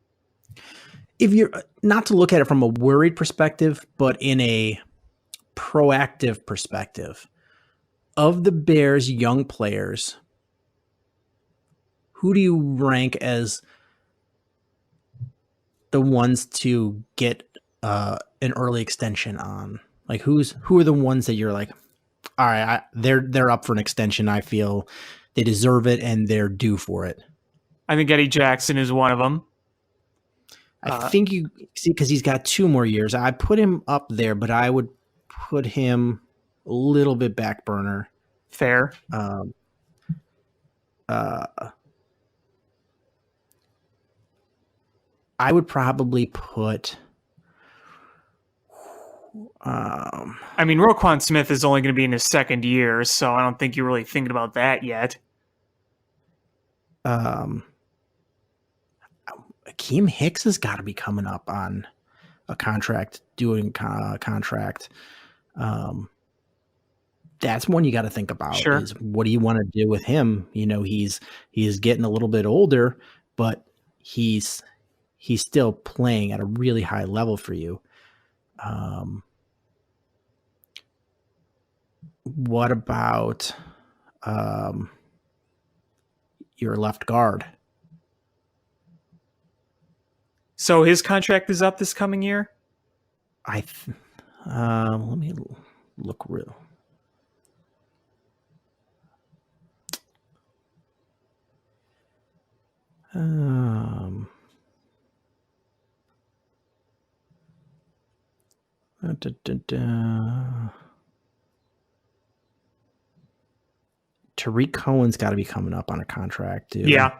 [SPEAKER 3] If you're not to look at it from a worried perspective, but in a proactive perspective, of the Bears' young players, who do you rank as the ones to get an early extension on? Like, who are the ones that you're like, all right, they're up for an extension. I feel they deserve it and they're due for it.
[SPEAKER 6] I think Eddie Jackson is one of them.
[SPEAKER 3] I think you see, because he's got 2 more years. I put him up there, but I would put him a little bit back burner.
[SPEAKER 6] Fair.
[SPEAKER 3] I would probably put.
[SPEAKER 6] Roquan Smith is only going to be in his 2nd year, so I don't think you're really thinking about that yet.
[SPEAKER 3] Akeem Hicks has got to be coming up on a contract, contract. That's one you got to think about.
[SPEAKER 6] Sure.
[SPEAKER 3] Is what do you want to do with him? He's getting a little bit older, but he's still playing at a really high level for you. What about your left guard?
[SPEAKER 6] So his contract is up this coming year?
[SPEAKER 3] Let me look real. Tariq Cohen's got to be coming up on a contract, too.
[SPEAKER 6] Yeah.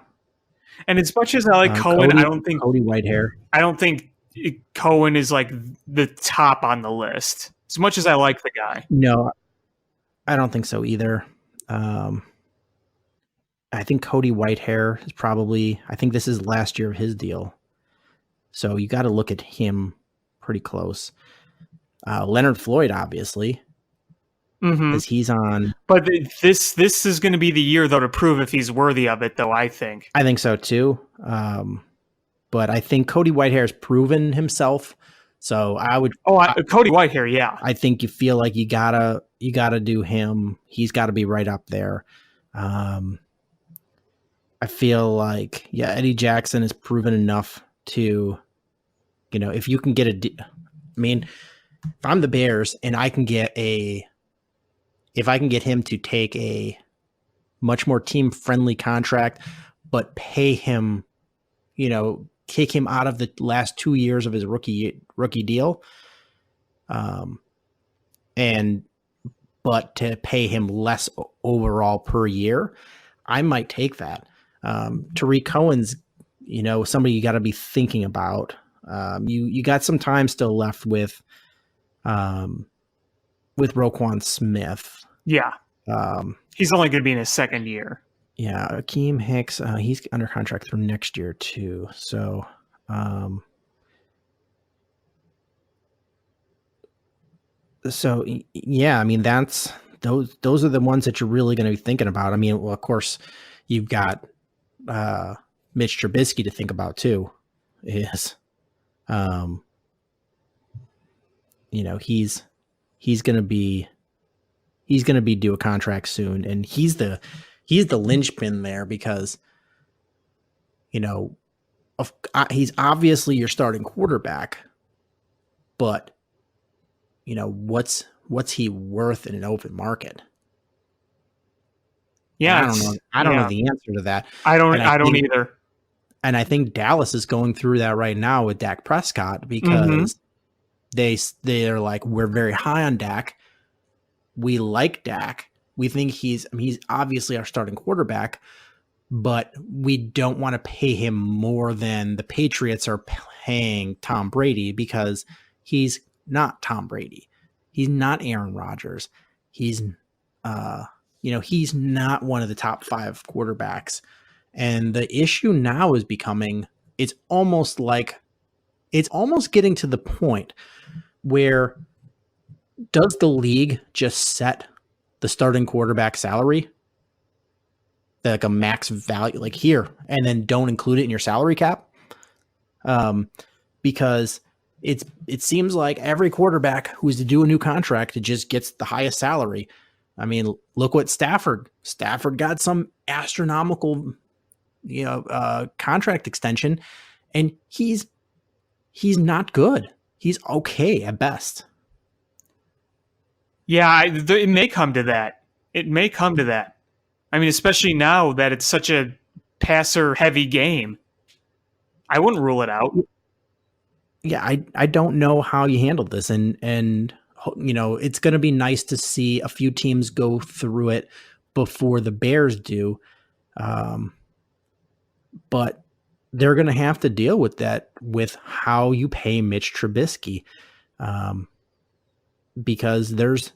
[SPEAKER 6] And as much as I like Cohen,
[SPEAKER 3] Cody,
[SPEAKER 6] I don't think
[SPEAKER 3] Cody Whitehair.
[SPEAKER 6] I don't think Cohen is like the top on the list. As much as I like the guy.
[SPEAKER 3] No, I don't think so either. I think Cody Whitehair is probably, I think this is last year of his deal. So you got to look at him pretty close. Leonard Floyd, obviously, because he's on.
[SPEAKER 6] But this is going to be the year, though, to prove if he's worthy of it, though, I think.
[SPEAKER 3] I think so, too. But I think Cody Whitehair has proven himself. So I would.
[SPEAKER 6] Cody Whitehair, yeah.
[SPEAKER 3] I think you feel like you gotta do him. He's got to be right up there. I feel like Eddie Jackson has proven enough to, if you can get if I'm the Bears and if I can get him to take a much more team friendly contract, but pay him, kick him out of the last 2 years of his rookie deal, but to pay him less overall per year, I might take that. Tariq Cohen's, somebody you got to be thinking about. You got some time still left with Roquan Smith.
[SPEAKER 6] Yeah. He's only going to be in his second year.
[SPEAKER 3] Yeah. Akeem Hicks, he's under contract through next year too. So, yeah, that's those are the ones that you're really going to be thinking about. Well, of course you've got, Mitch Trubisky to think about too. Is, he's going to be due a contract soon, and he's the linchpin there because, he's obviously your starting quarterback, but what's he worth in an open market?
[SPEAKER 6] Yeah,
[SPEAKER 3] I don't know the answer to that.
[SPEAKER 6] I don't either.
[SPEAKER 3] And I think Dallas is going through that right now with Dak Prescott because they're like, we're very high on Dak. We like Dak. We think he's obviously our starting quarterback, but we don't want to pay him more than the Patriots are paying Tom Brady because he's not Tom Brady. He's not Aaron Rodgers. He's not one of the top 5 quarterbacks. And the issue now is becoming, it's almost getting to the point where does the league just set the starting quarterback salary, like a max value, like here, and then don't include it in your salary cap? Because it seems like every quarterback who's to do a new contract, it just gets the highest salary. Look what Stafford got some astronomical, contract extension, and he's not good. He's okay at best.
[SPEAKER 6] Yeah, it may come to that. Especially now that it's such a passer-heavy game. I wouldn't rule it out.
[SPEAKER 3] Yeah, I don't know how you handled this, and it's going to be nice to see a few teams go through it before the Bears do. But they're going to have to deal with that with how you pay Mitch Trubisky. Because there's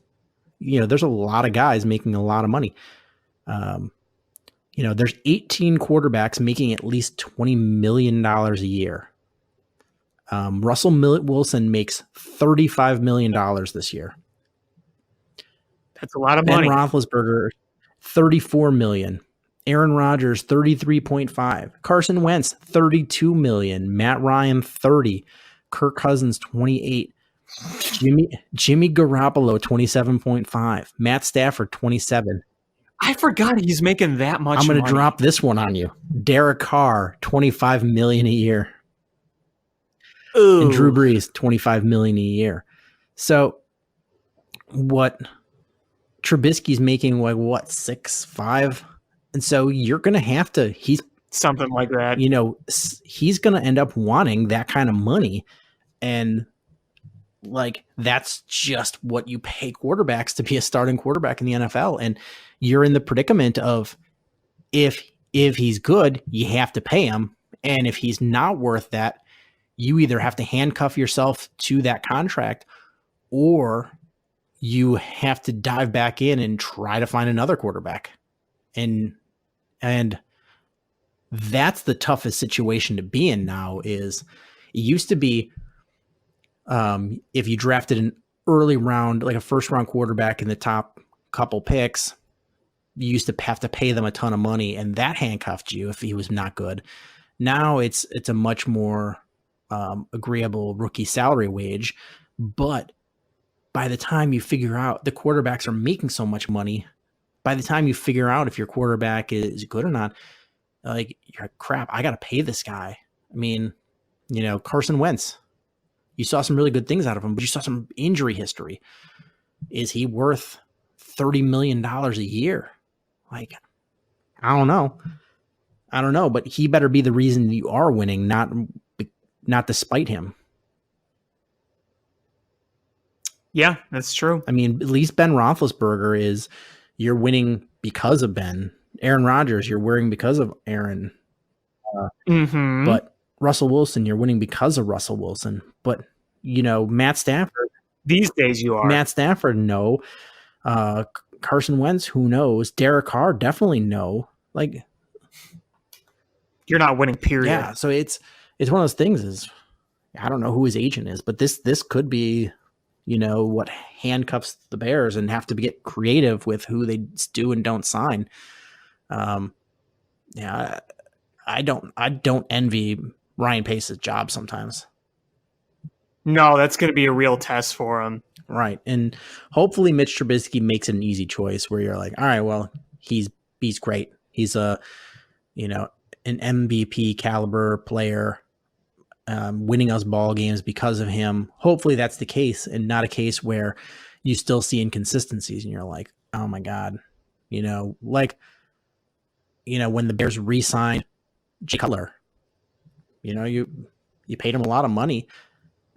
[SPEAKER 3] a lot of guys making a lot of money. There's 18 quarterbacks making at least $20 million a year. Russell Wilson makes $35 million this year.
[SPEAKER 6] That's a lot of money.
[SPEAKER 3] Ben Roethlisberger, $34 million. Aaron Rodgers, 33.5. Carson Wentz, 32 million. Matt Ryan, 30. Kirk Cousins, 28. Jimmy Garoppolo, 27.5. Matt Stafford, 27.
[SPEAKER 6] I forgot he's making that much.
[SPEAKER 3] I'm going to drop this one on you. Derek Carr, 25 million a year. Ooh. And Drew Brees, 25 million a year. So what Trubisky's making, like what, 6-5? And so you're going to have to, he's
[SPEAKER 6] something like that.
[SPEAKER 3] He's going to end up wanting that kind of money. And like, that's just what you pay quarterbacks to be a starting quarterback in the NFL. And you're in the predicament of if he's good, you have to pay him. And if he's not worth that, you either have to handcuff yourself to that contract or you have to dive back in and try to find another quarterback. And that's the toughest situation to be in now. Is it used to be if you drafted an early round, like a first round quarterback in the top couple picks, you used to have to pay them a ton of money, and that handcuffed you if he was not good. Now it's a much more agreeable rookie salary wage, but by the time you figure out the quarterbacks are making so much money, by the time you figure out if your quarterback is good or not, like, you're like, crap, I got to pay this guy. I mean, Carson Wentz, you saw some really good things out of him, but you saw some injury history. Is he worth $30 million a year? Like, I don't know, but he better be the reason you are winning, not despite him.
[SPEAKER 6] Yeah, that's true.
[SPEAKER 3] I mean, at least Ben Roethlisberger you're winning because of Ben. Aaron Rodgers, you're winning because of Aaron. But Russell Wilson, you're winning because of Russell Wilson. But, Matt Stafford.
[SPEAKER 6] These days you are.
[SPEAKER 3] Matt Stafford, no. Carson Wentz, who knows? Derek Carr, definitely no. Like,
[SPEAKER 6] you're not winning, period.
[SPEAKER 3] Yeah, so it's one of those things is, I don't know who his agent is, but this could be, what handcuffs the Bears and have to get creative with who they do and don't sign. Yeah, I don't envy Ryan Pace's job sometimes.
[SPEAKER 6] No, that's going to be a real test for him.
[SPEAKER 3] Right. And hopefully Mitch Trubisky makes an easy choice where you're like, all right, well, he's great. He's an MVP caliber player, winning us ball games because of him. Hopefully that's the case, and not a case where you still see inconsistencies and you're like, oh my God, when the Bears re-signed Jay Cutler, you paid him a lot of money,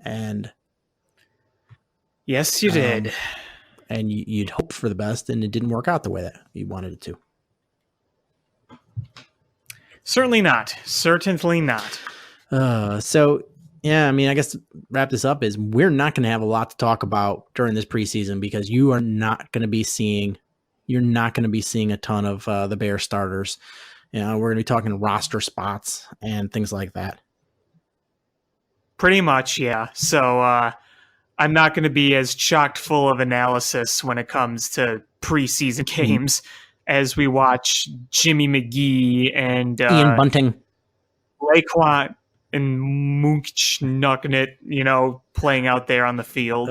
[SPEAKER 3] and
[SPEAKER 6] yes, you did.
[SPEAKER 3] And you'd hope for the best, and it didn't work out the way that you wanted it to.
[SPEAKER 6] Certainly not. Certainly not.
[SPEAKER 3] So, yeah, I mean, I guess to wrap this up is we're not going to have a lot to talk about during this preseason because you are not going to be seeing a ton of the Bear starters. We're going to be talking roster spots and things like that.
[SPEAKER 6] Pretty much, yeah. So I'm not going to be as chock full of analysis when it comes to preseason games as we watch Jimmy McGee and
[SPEAKER 3] Ian Bunting,
[SPEAKER 6] Laquan and Munch Nucknet, playing out there on the field.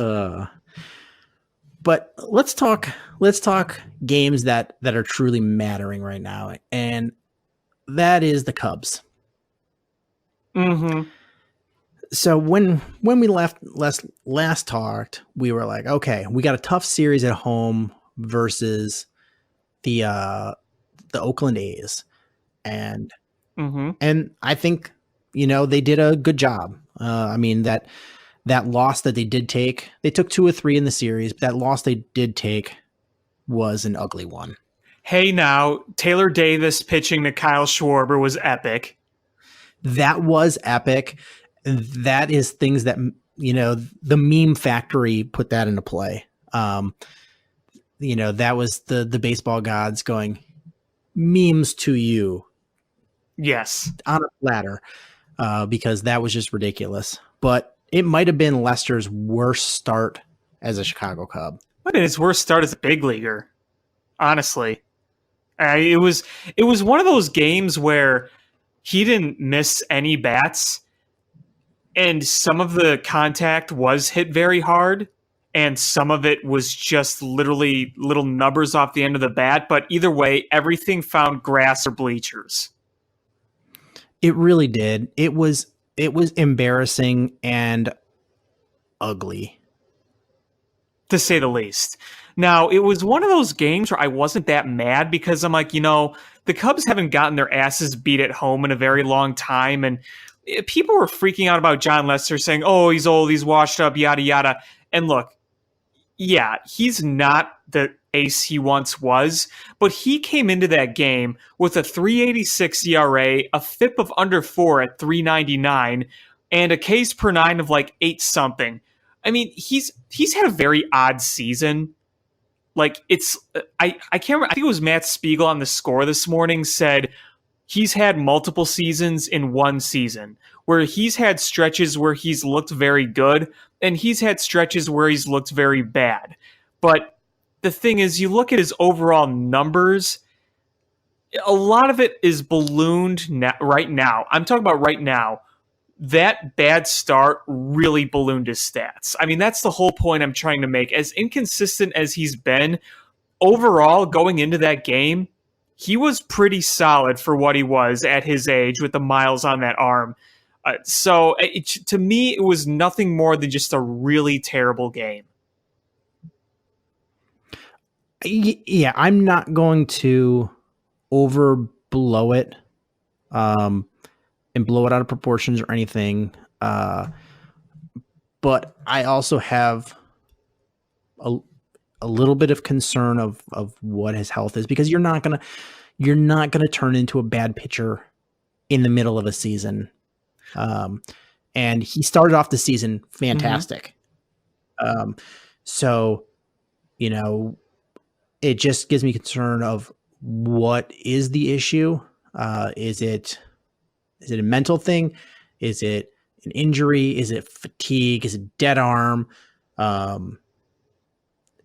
[SPEAKER 3] But let's talk games that are truly mattering right now, and that is the Cubs.
[SPEAKER 6] Mm-hmm.
[SPEAKER 3] So when we last talked, we were like, okay, we got a tough series at home versus the Oakland A's, and I think they did a good job. I mean that loss that they did take, they took 2 or 3 in the series, but that loss they did take was an ugly one.
[SPEAKER 6] Hey, now Taylor Davis pitching to Kyle Schwarber was epic.
[SPEAKER 3] That was epic. That is things that, the meme factory put that into play. That was the baseball gods going, memes to you.
[SPEAKER 6] Yes.
[SPEAKER 3] On a platter, because that was just ridiculous. But it might have been Lester's worst start as a Chicago Cub.
[SPEAKER 6] What is his worst start as a big leaguer? Honestly. It was one of those games where he didn't miss any bats, and some of the contact was hit very hard, and some of it was just literally little nubbers off the end of the bat. But either way, everything found grass or bleachers.
[SPEAKER 3] It really did. It was embarrassing and ugly,
[SPEAKER 6] to say the least. Now, it was one of those games where I wasn't that mad because I'm like, the Cubs haven't gotten their asses beat at home in a very long time, and people were freaking out about John Lester, saying, oh, he's old, he's washed up, yada, yada. And look, yeah, he's not the ace he once was, but he came into that game with a 3.86 ERA, a FIP of under 4 at 3.99, and a Ks per nine of like 8 something. I mean, he's had a very odd season. Like it's I can't remember, I think it was Matt Spiegel on The Score this morning said he's had multiple seasons in one season, where he's had stretches where he's looked very good and he's had stretches where he's looked very bad. But the thing is, you look at his overall numbers, a lot of it is ballooned right now. I'm talking about right now. That bad start really ballooned his stats. I mean, that's the whole point I'm trying to make. As inconsistent as he's been, overall, going into that game, he was pretty solid for what he was at his age with the miles on that arm. To me, it was nothing more than just a really terrible game.
[SPEAKER 3] Yeah, I'm not going to overblow it and blow it out of proportions or anything. But I also have a little bit of concern of what his health is, because you're not gonna turn into a bad pitcher in the middle of a season. And he started off the season fantastic. So, you know, it just gives me concern of what is the issue. Is it a mental thing? Is it an injury? Is it fatigue? Is it dead arm?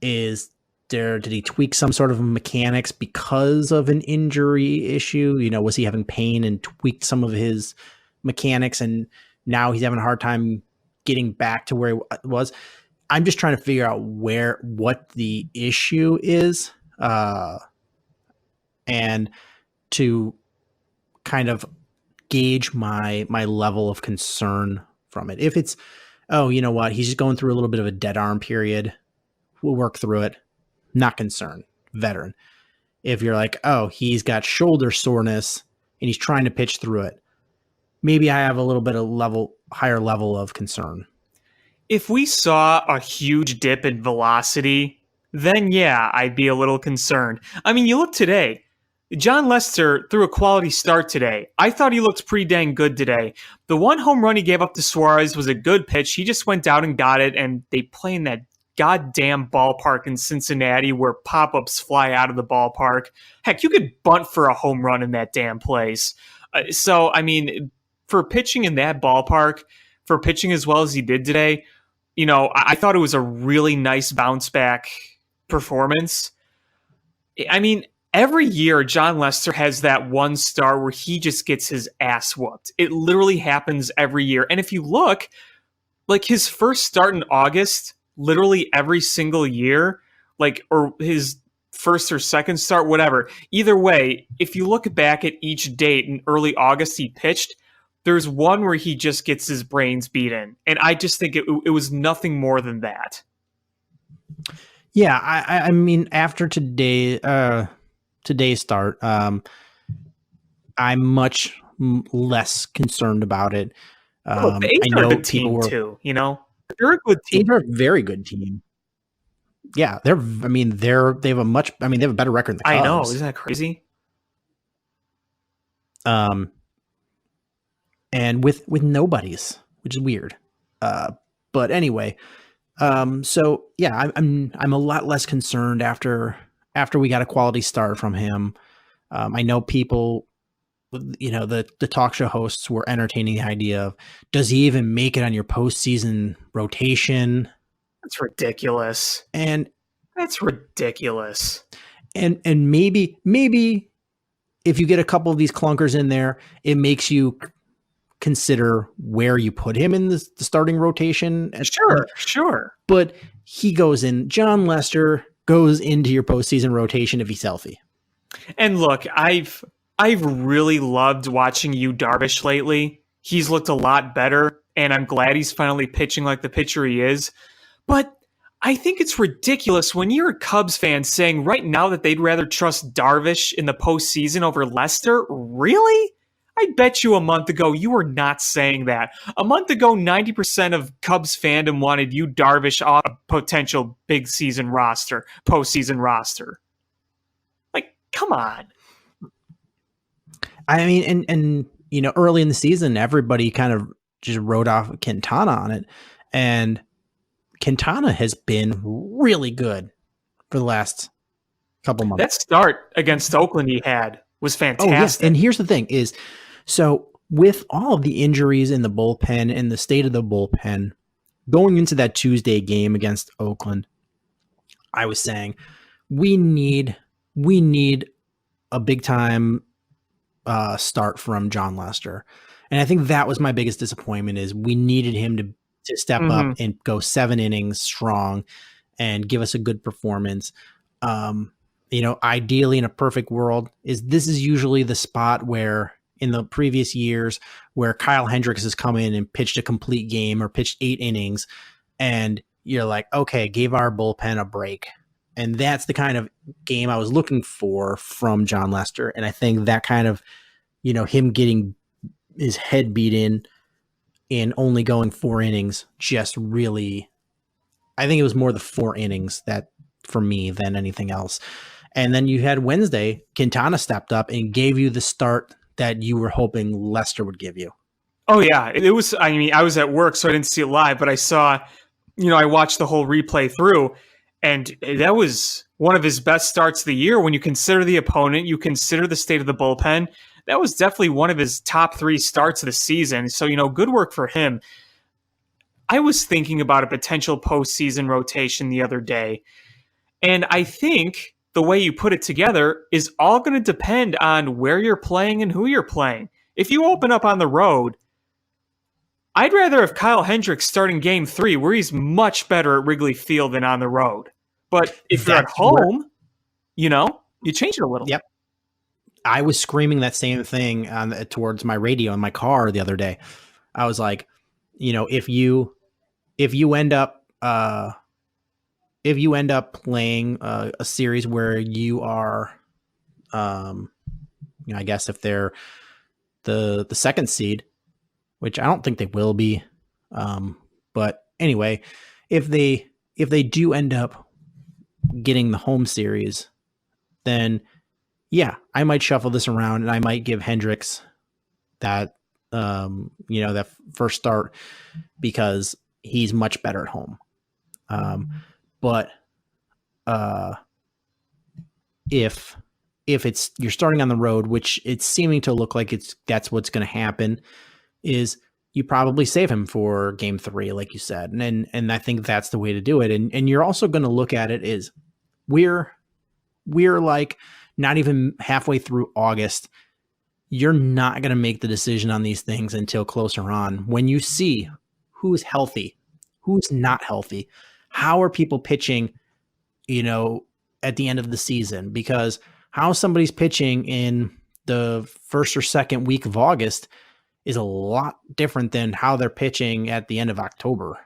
[SPEAKER 3] Did he tweak some sort of mechanics because of an injury issue? You know, was he having pain and tweaked some of his mechanics and now he's having a hard time getting back to where he was? I'm just trying to figure out what the issue is, and to kind of gauge my level of concern from it. If it's, oh, you know what, he's just going through a little bit of a dead arm period, we'll work through it. Not concerned. Veteran. If you're like, oh, he's got shoulder soreness and he's trying to pitch through it, maybe I have a little bit of higher level of concern.
[SPEAKER 6] If we saw a huge dip in velocity, then yeah, I'd be a little concerned. I mean, you look today. John Lester threw a quality start today. I thought he looked pretty dang good today. The one home run he gave up to Suarez was a good pitch. He just went out and got it, and they play in that goddamn ballpark in Cincinnati where pop-ups fly out of the ballpark. Heck, you could bunt for a home run in that damn place. So, I mean, for pitching in that ballpark, for pitching as well as he did today, you know, I thought it was a really nice bounce back performance. I mean, every year John Lester has that one start where he just gets his ass whooped. It literally happens every year. And if you look, like his first start in August, literally every single year, like, or his first or second start, whatever. Either way, if you look back at each date in early August he pitched, there's one where he just gets his brains beaten. And I just think it was nothing more than that.
[SPEAKER 3] Yeah, I mean, after today's start, I'm much less concerned about it.
[SPEAKER 6] The A's are a good team too, you know? They're a good team.
[SPEAKER 3] They're a very good team. Yeah, they have a better record than the Cubs.
[SPEAKER 6] I know, isn't that crazy?
[SPEAKER 3] And with nobodies, which is weird. But anyway, so yeah, I'm a lot less concerned after we got a quality start from him. I know people, you know, the talk show hosts were entertaining the idea of, does he even make it on your postseason rotation?
[SPEAKER 6] That's ridiculous.
[SPEAKER 3] And
[SPEAKER 6] that's ridiculous.
[SPEAKER 3] And maybe if you get a couple of these clunkers in there, it makes you consider where you put him in the starting rotation.
[SPEAKER 6] Sure.
[SPEAKER 3] But John Lester goes into your postseason rotation if he's healthy.
[SPEAKER 6] And look, I've really loved watching Yu Darvish lately. He's looked a lot better, and I'm glad he's finally pitching like the pitcher he is. But I think it's ridiculous when you're a Cubs fan saying right now that they'd rather trust Darvish in the postseason over Lester. Really? I bet you a month ago you were not saying that. A month ago, 90% of Cubs fandom wanted Yu Darvish off a potential postseason roster. Like, come on.
[SPEAKER 3] I mean, and you know, early in the season, everybody kind of just wrote off Quintana on it. And Quintana has been really good for the last couple months.
[SPEAKER 6] That start against Oakland he had was fantastic.
[SPEAKER 3] Oh, yes. And here's the thing is, so with all of the injuries in the bullpen and the state of the bullpen, going into that Tuesday game against Oakland, I was saying we need a big time start from John Lester. And I think that was my biggest disappointment is we needed him to step up and go 7 innings strong and give us a good performance. Ideally in a perfect world this is usually the spot where in the previous years where Kyle Hendricks has come in and pitched a complete game or pitched 8 innings and you're like, okay, gave our bullpen a break. And that's the kind of game I was looking for from John Lester. And I think that kind of, him getting his head beat in only going 4 innings just really, I think it was more the 4 innings that for me than anything else. And then you had Wednesday, Quintana stepped up and gave you the start that you were hoping Lester would give you.
[SPEAKER 6] Oh yeah, it was, I was at work, so I didn't see it live, but I saw, I watched the whole replay through, and that was one of his best starts of the year. When you consider the opponent, you consider the state of the bullpen, that was definitely one of his top 3 starts of the season. So, good work for him. I was thinking about a potential postseason rotation the other day, and I think the way you put it together is all going to depend on where you're playing and who you're playing. If you open up on the road, I'd rather have Kyle Hendricks starting game 3 where he's much better at Wrigley Field than on the road. But if you're at home, you change it a little.
[SPEAKER 3] Yep. I was screaming that same thing towards my radio in my car the other day. I was like, if you end up playing a series where you are, I guess if they're the second seed, which I don't think they will be, but anyway, if they do end up getting the home series, then yeah, I might shuffle this around and I might give Hendricks that that first start because he's much better at home. But if it's you're starting on the road, which it's seeming to look like that's what's going to happen, is you probably save him for game 3, like you said, and I think that's the way to do it. And you're also going to look at it is we're like not even halfway through August. You're not going to make the decision on these things until closer on when you see who's healthy, who's not healthy. How are people pitching, at the end of the season? Because how somebody's pitching in the first or second week of August is a lot different than how they're pitching at the end of October.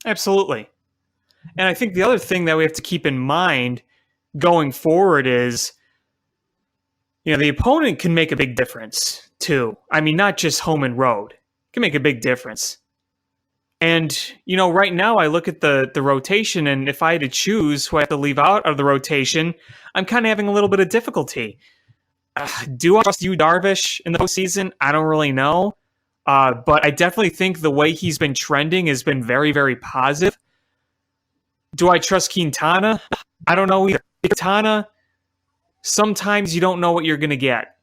[SPEAKER 6] Absolutely. And I think the other thing that we have to keep in mind going forward is, the opponent can make a big difference too. Not just home and road. It can make a big difference. And, right now I look at the rotation, and if I had to choose who I have to leave out of the rotation, I'm kind of having a little bit of difficulty. Do I trust Yu Darvish in the postseason? I don't really know. But I definitely think the way he's been trending has been very, very positive. Do I trust Quintana? I don't know either. Quintana, sometimes you don't know what you're going to get.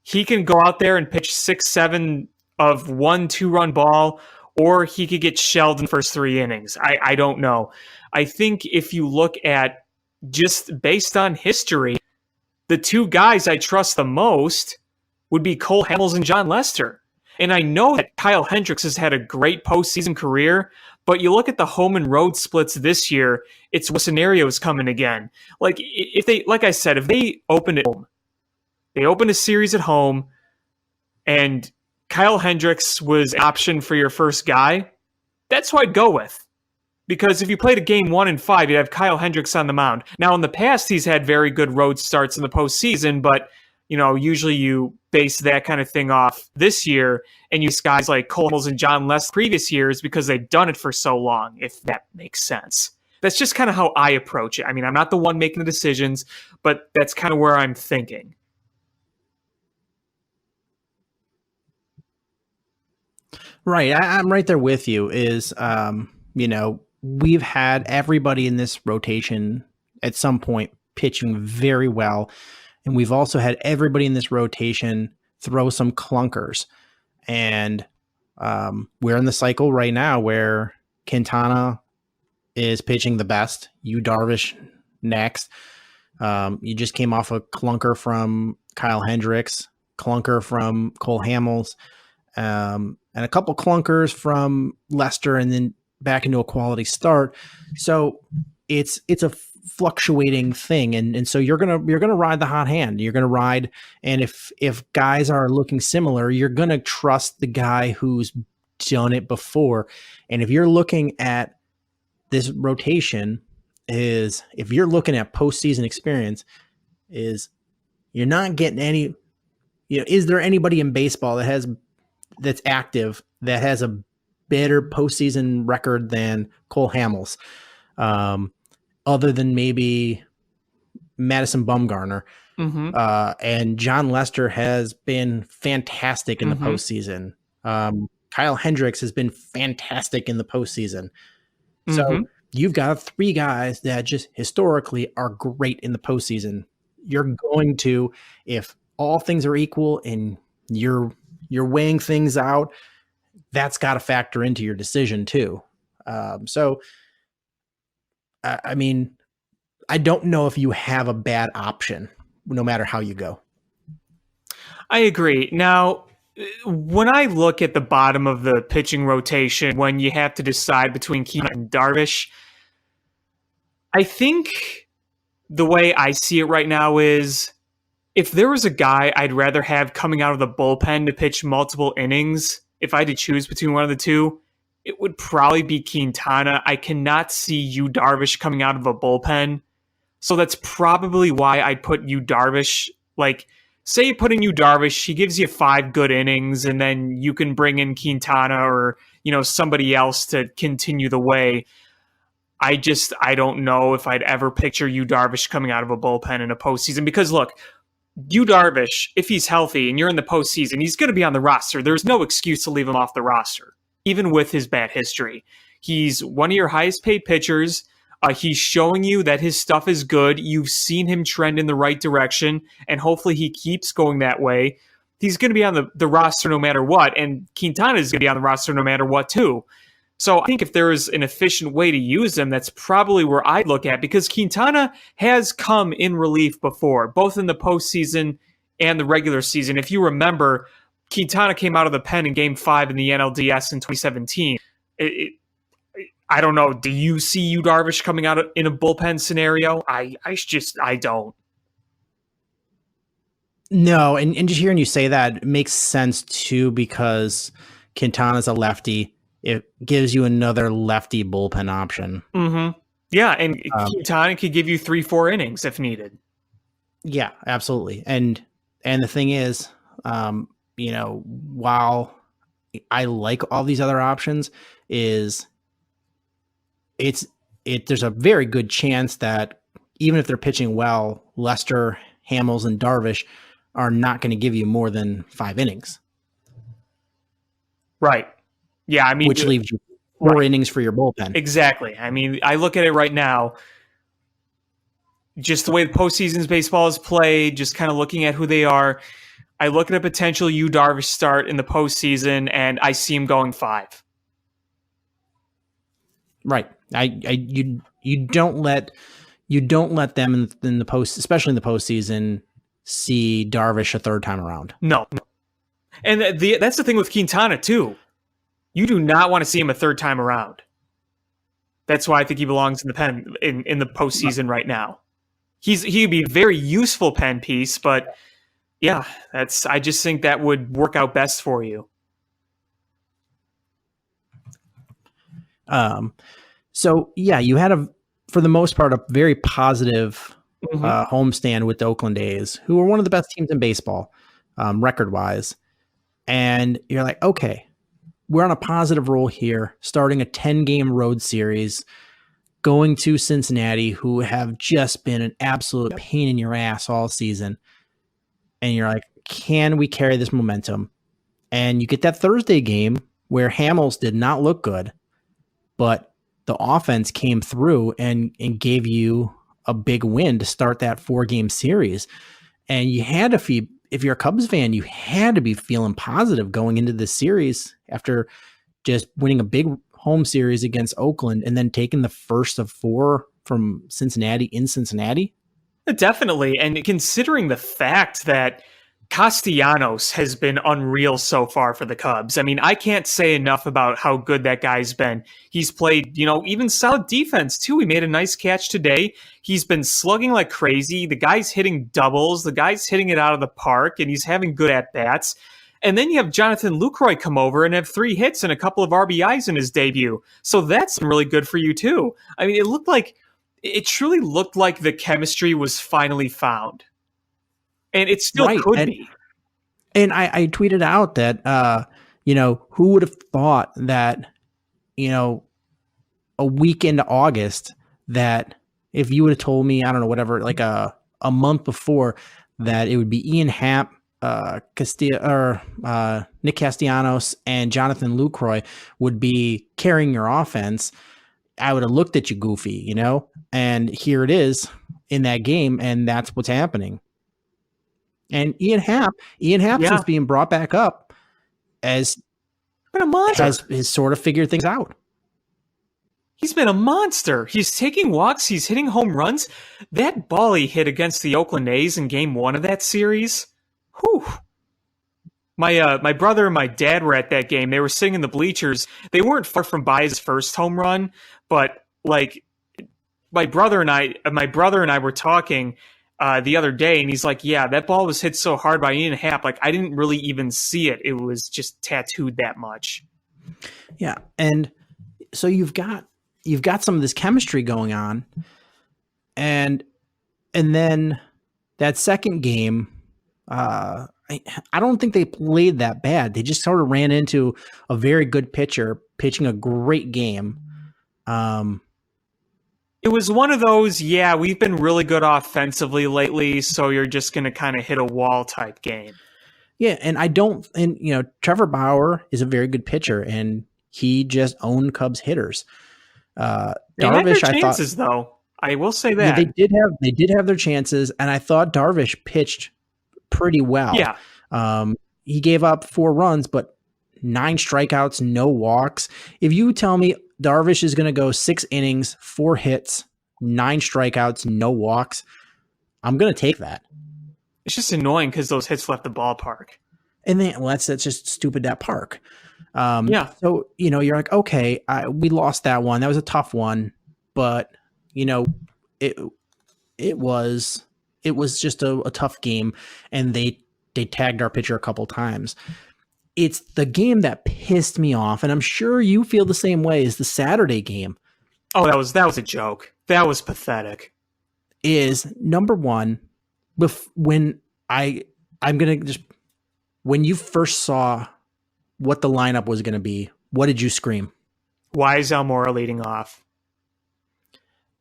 [SPEAKER 6] He can go out there and pitch 6-7 of 1-2 ball, or he could get shelled in the first 3 innings. I don't know. I think if you look at just based on history, the 2 guys I trust the most would be Cole Hamels and John Lester. And I know that Kyle Hendricks has had a great postseason career, but you look at the home and road splits this year, it's what scenarios coming again. Like I said, if they opened it home, they opened a series at home, and Kyle Hendricks was an option for your first guy, that's who I'd go with. Because if you played a game 1 and 5, you'd have Kyle Hendricks on the mound. Now, in the past, he's had very good road starts in the postseason, but usually you base that kind of thing off this year and use guys like Cole Hamels and John Lester previous years because they've done it for so long, if that makes sense. That's just kind of how I approach it. I'm not the one making the decisions, but that's kind of where I'm thinking.
[SPEAKER 3] Right. I'm right there with you is, we've had everybody in this rotation at some point pitching very well. And we've also had everybody in this rotation throw some clunkers. And we're in the cycle right now where Quintana is pitching the best. Yu Darvish next. You just came off a clunker from Kyle Hendricks, clunker from Cole Hamels, and a couple clunkers from Lester, and then back into a quality start. So it's a fluctuating thing, and so you're gonna ride the hot hand. You're gonna ride, and if guys are looking similar, you're gonna trust the guy who's done it before. And if you're looking at this rotation, is if you're looking at postseason experience, is you're not getting any. Is there anybody in baseball that's active that has a better postseason record than Cole Hamels, other than maybe Madison Bumgarner?
[SPEAKER 6] Mm-hmm.
[SPEAKER 3] And John Lester has been fantastic in the postseason. Kyle Hendricks has been fantastic in the postseason. So you've got three guys that just historically are great in the postseason. You're going to, if all things are equal and you're weighing things out, that's got to factor into your decision too. So, I mean, I don't know if you have a bad option, no matter how you go.
[SPEAKER 6] I agree. Now, when I look at the bottom of the pitching rotation, when you have to decide between Keaton and Darvish, I think the way I see it right now is if there was a guy I'd rather have coming out of the bullpen to pitch multiple innings, if I had to choose between one of the two, it would probably be Quintana. I cannot see Yu Darvish coming out of a bullpen. So that's probably why I'd put Yu Darvish. Like, say you put in Yu Darvish, he gives you 5 good innings, and then you can bring in Quintana or, somebody else to continue the way. I don't know if I'd ever picture Yu Darvish coming out of a bullpen in a postseason. Because look, Yu Darvish, if he's healthy and you're in the postseason, he's going to be on the roster. There's no excuse to leave him off the roster, even with his bad history. He's one of your highest paid pitchers. He's showing you that his stuff is good. You've seen him trend in the right direction, and hopefully he keeps going that way. He's going to be on the roster no matter what, and Quintana is going to be on the roster no matter what too. So I think if there is an efficient way to use them, that's probably where I'd look at, because Quintana has come in relief before, both in the postseason and the regular season. If you remember, Quintana came out of the pen in Game 5 in the NLDS in 2017. I don't know. Do you see Yu Darvish coming out in a bullpen scenario? I don't.
[SPEAKER 3] No, and just hearing you say that makes sense too, because Quintana's a lefty. It gives you another lefty bullpen option.
[SPEAKER 6] Mm-hmm. Yeah, and Quintana could give you 3-4 innings if needed.
[SPEAKER 3] Yeah, absolutely. And the thing is, while I like all these other options, there's a very good chance that even if they're pitching well, Lester, Hamels, and Darvish are not going to give you more than 5 innings.
[SPEAKER 6] Right. Yeah, I mean,
[SPEAKER 3] which leaves you 4 innings for your bullpen.
[SPEAKER 6] Exactly. I mean, I look at it right now, just the way the postseason's baseball is played, just kind of looking at who they are. I look at a potential Yu Darvish start in the postseason, and I see him going 5.
[SPEAKER 3] Right. You don't let them in the post, especially in the postseason, see Darvish a third time around.
[SPEAKER 6] No. And that's the thing with Quintana too. You do not want to see him a third time around. That's why I think he belongs in the pen in the postseason right now. He'd be a very useful pen piece, but yeah, I just think that would work out best for you.
[SPEAKER 3] So yeah, you had for the most part, a very positive homestand with the Oakland A's, who are one of the best teams in baseball, record-wise. And you're like, okay, we're on a positive roll here, starting a 10-game road series, going to Cincinnati, who have just been an absolute pain in your ass all season. And you're like, can we carry this momentum? And you get that Thursday game where Hamels did not look good, but the offense came through and gave you a big win to start that 4-game series. And you had to feel, if you're a Cubs fan, you had to be feeling positive going into this series after just winning a big home series against Oakland and then taking the first of 4 from Cincinnati in Cincinnati.
[SPEAKER 6] Definitely. And considering the fact that Castellanos has been unreal so far for the Cubs. I mean, I can't say enough about how good that guy's been. He's played, even solid defense too. He made a nice catch today. He's been slugging like crazy. The guy's hitting doubles. The guy's hitting it out of the park, and he's having good at-bats. And then you have Jonathan Lucroy come over and have 3 hits and a couple of RBIs in his debut. So that's really good for you too. I mean, it truly looked like the chemistry was finally found. And it still could be.
[SPEAKER 3] And I tweeted out that, who would have thought that, a week into August, that if you would have told me, I don't know, whatever, like a month before, that it would be Ian Happ, Nick Castellanos, and Jonathan Lucroy would be carrying your offense, I would have looked at you goofy, and here it is in that game, and that's what's happening. And Ian Happ is being brought back up has sort of figured things out.
[SPEAKER 6] He's been a monster. He's taking walks. He's hitting home runs. That ball he hit against the Oakland A's in Game 1 of that series. Whew. My brother and my dad were at that game. They were sitting in the bleachers. They weren't far from Baez's first home run, but my brother and I were talking the other day, and he's like, yeah, that ball was hit so hard by Ian Happ. Like, I didn't really even see it. It was just tattooed that much.
[SPEAKER 3] Yeah. And so you've got some of this chemistry going on. And then that second game, I don't think they played that bad. They just sort of ran into a very good pitcher pitching a great game.
[SPEAKER 6] It was one of those, we've been really good offensively lately, so you're just going to kind of hit a wall type game.
[SPEAKER 3] Yeah, and Trevor Bauer is a very good pitcher, and he just owned Cubs hitters.
[SPEAKER 6] They had their chances, though. I will say that.
[SPEAKER 3] Yeah, they did have their chances, and I thought Darvish pitched pretty well.
[SPEAKER 6] Yeah.
[SPEAKER 3] He gave up 4 runs, but 9 strikeouts, no walks. If you tell me Darvish is going to go 6 innings, 4 hits, 9 strikeouts, no walks, I'm going to take that.
[SPEAKER 6] It's just annoying because those hits left the ballpark.
[SPEAKER 3] And then, that's just stupid at park.
[SPEAKER 6] Yeah.
[SPEAKER 3] So, you're like, okay, we lost that one. That was a tough one, but it was just a tough game, and they tagged our pitcher a couple times. It's the game that pissed me off, and I'm sure you feel the same way, is the Saturday game.
[SPEAKER 6] Oh, that was a joke. That was pathetic.
[SPEAKER 3] Is number one, when when you first saw what the lineup was going to be, what did you scream?
[SPEAKER 6] Why is Almora leading off?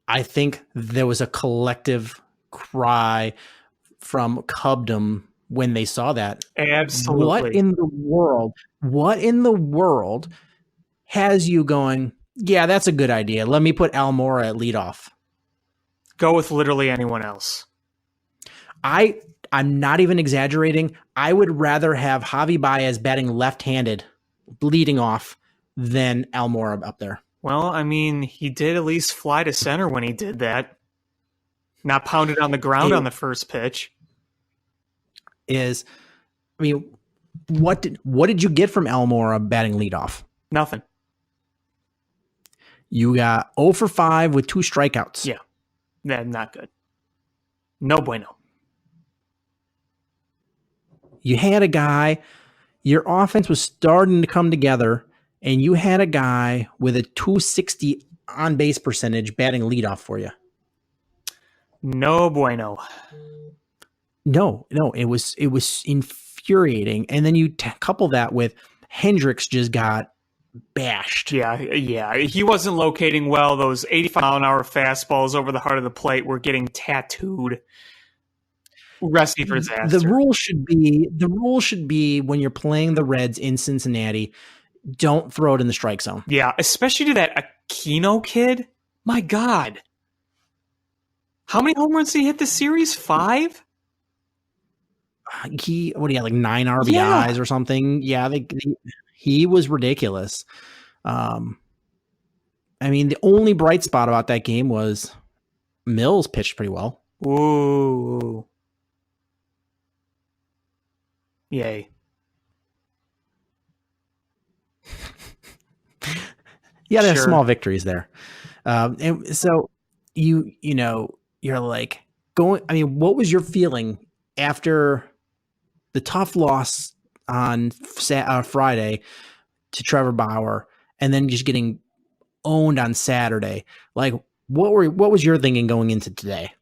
[SPEAKER 3] I think there was a collective cry from Cubdom when they saw that.
[SPEAKER 6] Absolutely.
[SPEAKER 3] What in the world has you going, yeah, that's a good idea. Let me put Almora at leadoff.
[SPEAKER 6] Go with literally anyone else.
[SPEAKER 3] I'm not even exaggerating. I would rather have Javi Baez batting left-handed, leading off, than Almora up there.
[SPEAKER 6] Well, I mean, he did at least fly to center when he did that. Not pounded on the ground on the first pitch.
[SPEAKER 3] What did you get from Almora batting leadoff?
[SPEAKER 6] Nothing.
[SPEAKER 3] You got 0 for 5 with 2 strikeouts.
[SPEAKER 6] Yeah. Not good. No bueno.
[SPEAKER 3] You had a guy, your offense was starting to come together, and you had a guy with a 260 on-base percentage batting leadoff for you.
[SPEAKER 6] No bueno.
[SPEAKER 3] No, it was infuriating. And then you couple that with Hendricks just got bashed.
[SPEAKER 6] Yeah. He wasn't locating well. Those 85-mile-an-hour fastballs over the heart of the plate were getting tattooed. Recipe for disaster.
[SPEAKER 3] The rule should be when you're playing the Reds in Cincinnati, don't throw it in the strike zone.
[SPEAKER 6] Yeah, especially to that Aquino kid. My God. How many home runs did he hit this series? 5?
[SPEAKER 3] He like 9 RBIs
[SPEAKER 6] Yeah.
[SPEAKER 3] or something. Yeah, he was ridiculous. I mean, the only bright spot about that game was Mills pitched pretty well.
[SPEAKER 6] Ooh. Yay.
[SPEAKER 3] Yeah, there's
[SPEAKER 6] Sure.
[SPEAKER 3] small victories there. And so you're like going. I mean, what was your feeling after the tough loss on Friday to Trevor Bauer, and then just getting owned on Saturday? Like, what was your thinking going into today?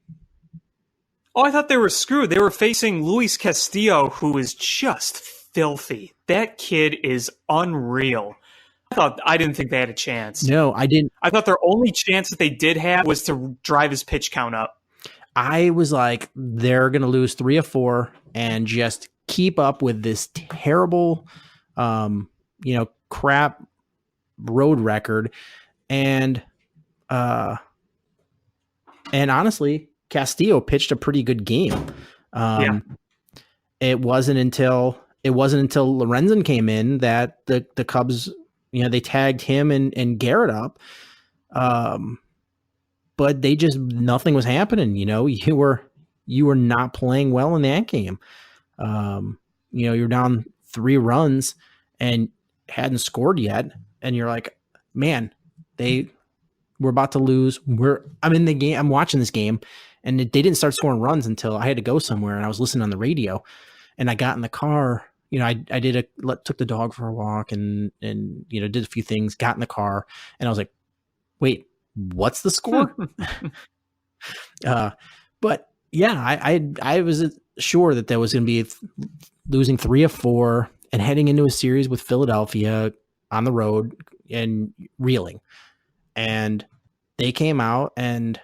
[SPEAKER 6] Oh, I thought they were screwed. They were facing Luis Castillo, who is just filthy. That kid is unreal. I didn't think they had a chance.
[SPEAKER 3] No, I didn't.
[SPEAKER 6] I thought their only chance that they did have was to drive his pitch count up.
[SPEAKER 3] I was like, they're going to lose 3 of 4 and just keep up with this terrible, crap road record. And honestly, Castillo pitched a pretty good game.
[SPEAKER 6] Yeah.
[SPEAKER 3] It wasn't until Lorenzen came in that the Cubs, they tagged him and Garrett up. But they just, nothing was happening. You were not playing well in that game. You're down 3 runs and hadn't scored yet. And you're like, man, we're about to lose. I'm in the game. I'm watching this game, and they didn't start scoring runs until I had to go somewhere, and I was listening on the radio, and I got in the car. I took the dog for a walk and did a few things, got in the car, and I was like, wait, what's the score? But yeah, I was sure that there was going to be losing 3 of 4 and heading into a series with Philadelphia on the road and reeling. And they came out and,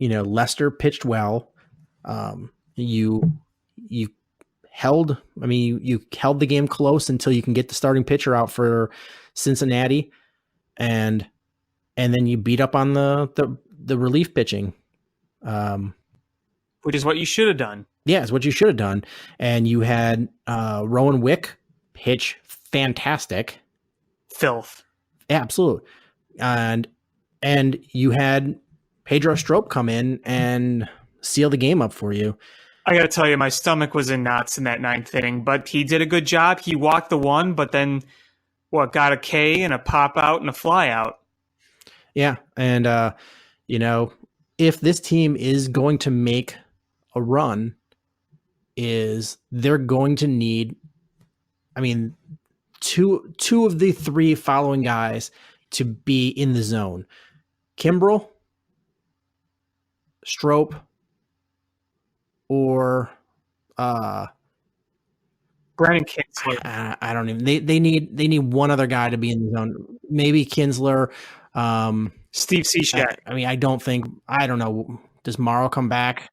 [SPEAKER 3] Lester pitched well. You held the game close until you can get the starting pitcher out for Cincinnati. And then you beat up on the relief pitching.
[SPEAKER 6] Which is what you should have done.
[SPEAKER 3] Yeah, it's what you should have done. And you had Rowan Wick pitch fantastic.
[SPEAKER 6] Filth.
[SPEAKER 3] Absolute. And you had Pedro Strop come in and seal the game up for you.
[SPEAKER 6] I got to tell you, my stomach was in knots in that 9th inning, but he did a good job. He walked the one, but then got a K and a pop out and a fly out.
[SPEAKER 3] Yeah. And, if this team is going to make a run, they're going to need, two of the 3 following guys to be in the zone. Kimbrel, Strop, or
[SPEAKER 6] Brandon Kinsler.
[SPEAKER 3] I don't even. They need one other guy to be in the zone. Maybe Kinsler.
[SPEAKER 6] Steve Cishek.
[SPEAKER 3] I don't know. Does Morrow come back?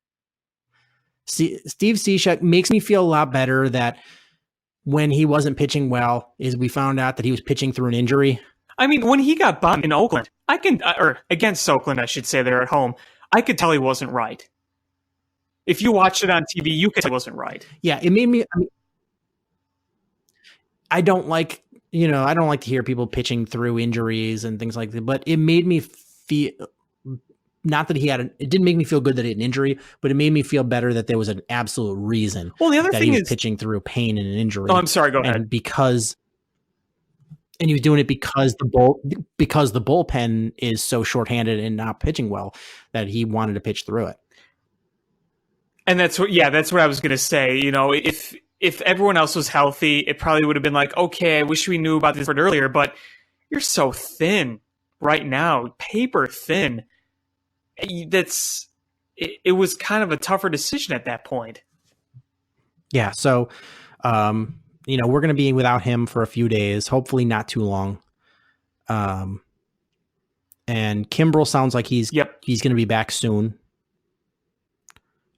[SPEAKER 3] Steve Cishek makes me feel a lot better that when he wasn't pitching well, we found out that he was pitching through an injury.
[SPEAKER 6] When he got bombed in Oakland, or against Oakland, I should say, they're at home, I could tell he wasn't right. If you watched it on TV, you could tell he wasn't right.
[SPEAKER 3] Yeah, it made me. I don't like to hear people pitching through injuries and things like that, but it made me feel, not that it didn't make me feel good that he had an injury, but it made me feel better that there was an absolute reason
[SPEAKER 6] the other
[SPEAKER 3] that
[SPEAKER 6] thing
[SPEAKER 3] he was
[SPEAKER 6] is
[SPEAKER 3] pitching through pain and an injury.
[SPEAKER 6] Oh, I'm sorry, go ahead.
[SPEAKER 3] And he was doing it because the bullpen is so shorthanded and not pitching well that he wanted to pitch through it.
[SPEAKER 6] And that's what I was going to say. If everyone else was healthy, it probably would have been like, okay, I wish we knew about this earlier, but you're so thin right now, paper thin. It was kind of a tougher decision at that point.
[SPEAKER 3] Yeah. So, we're going to be without him for a few days, hopefully not too long. And Kimbrel sounds like he's going to be back soon.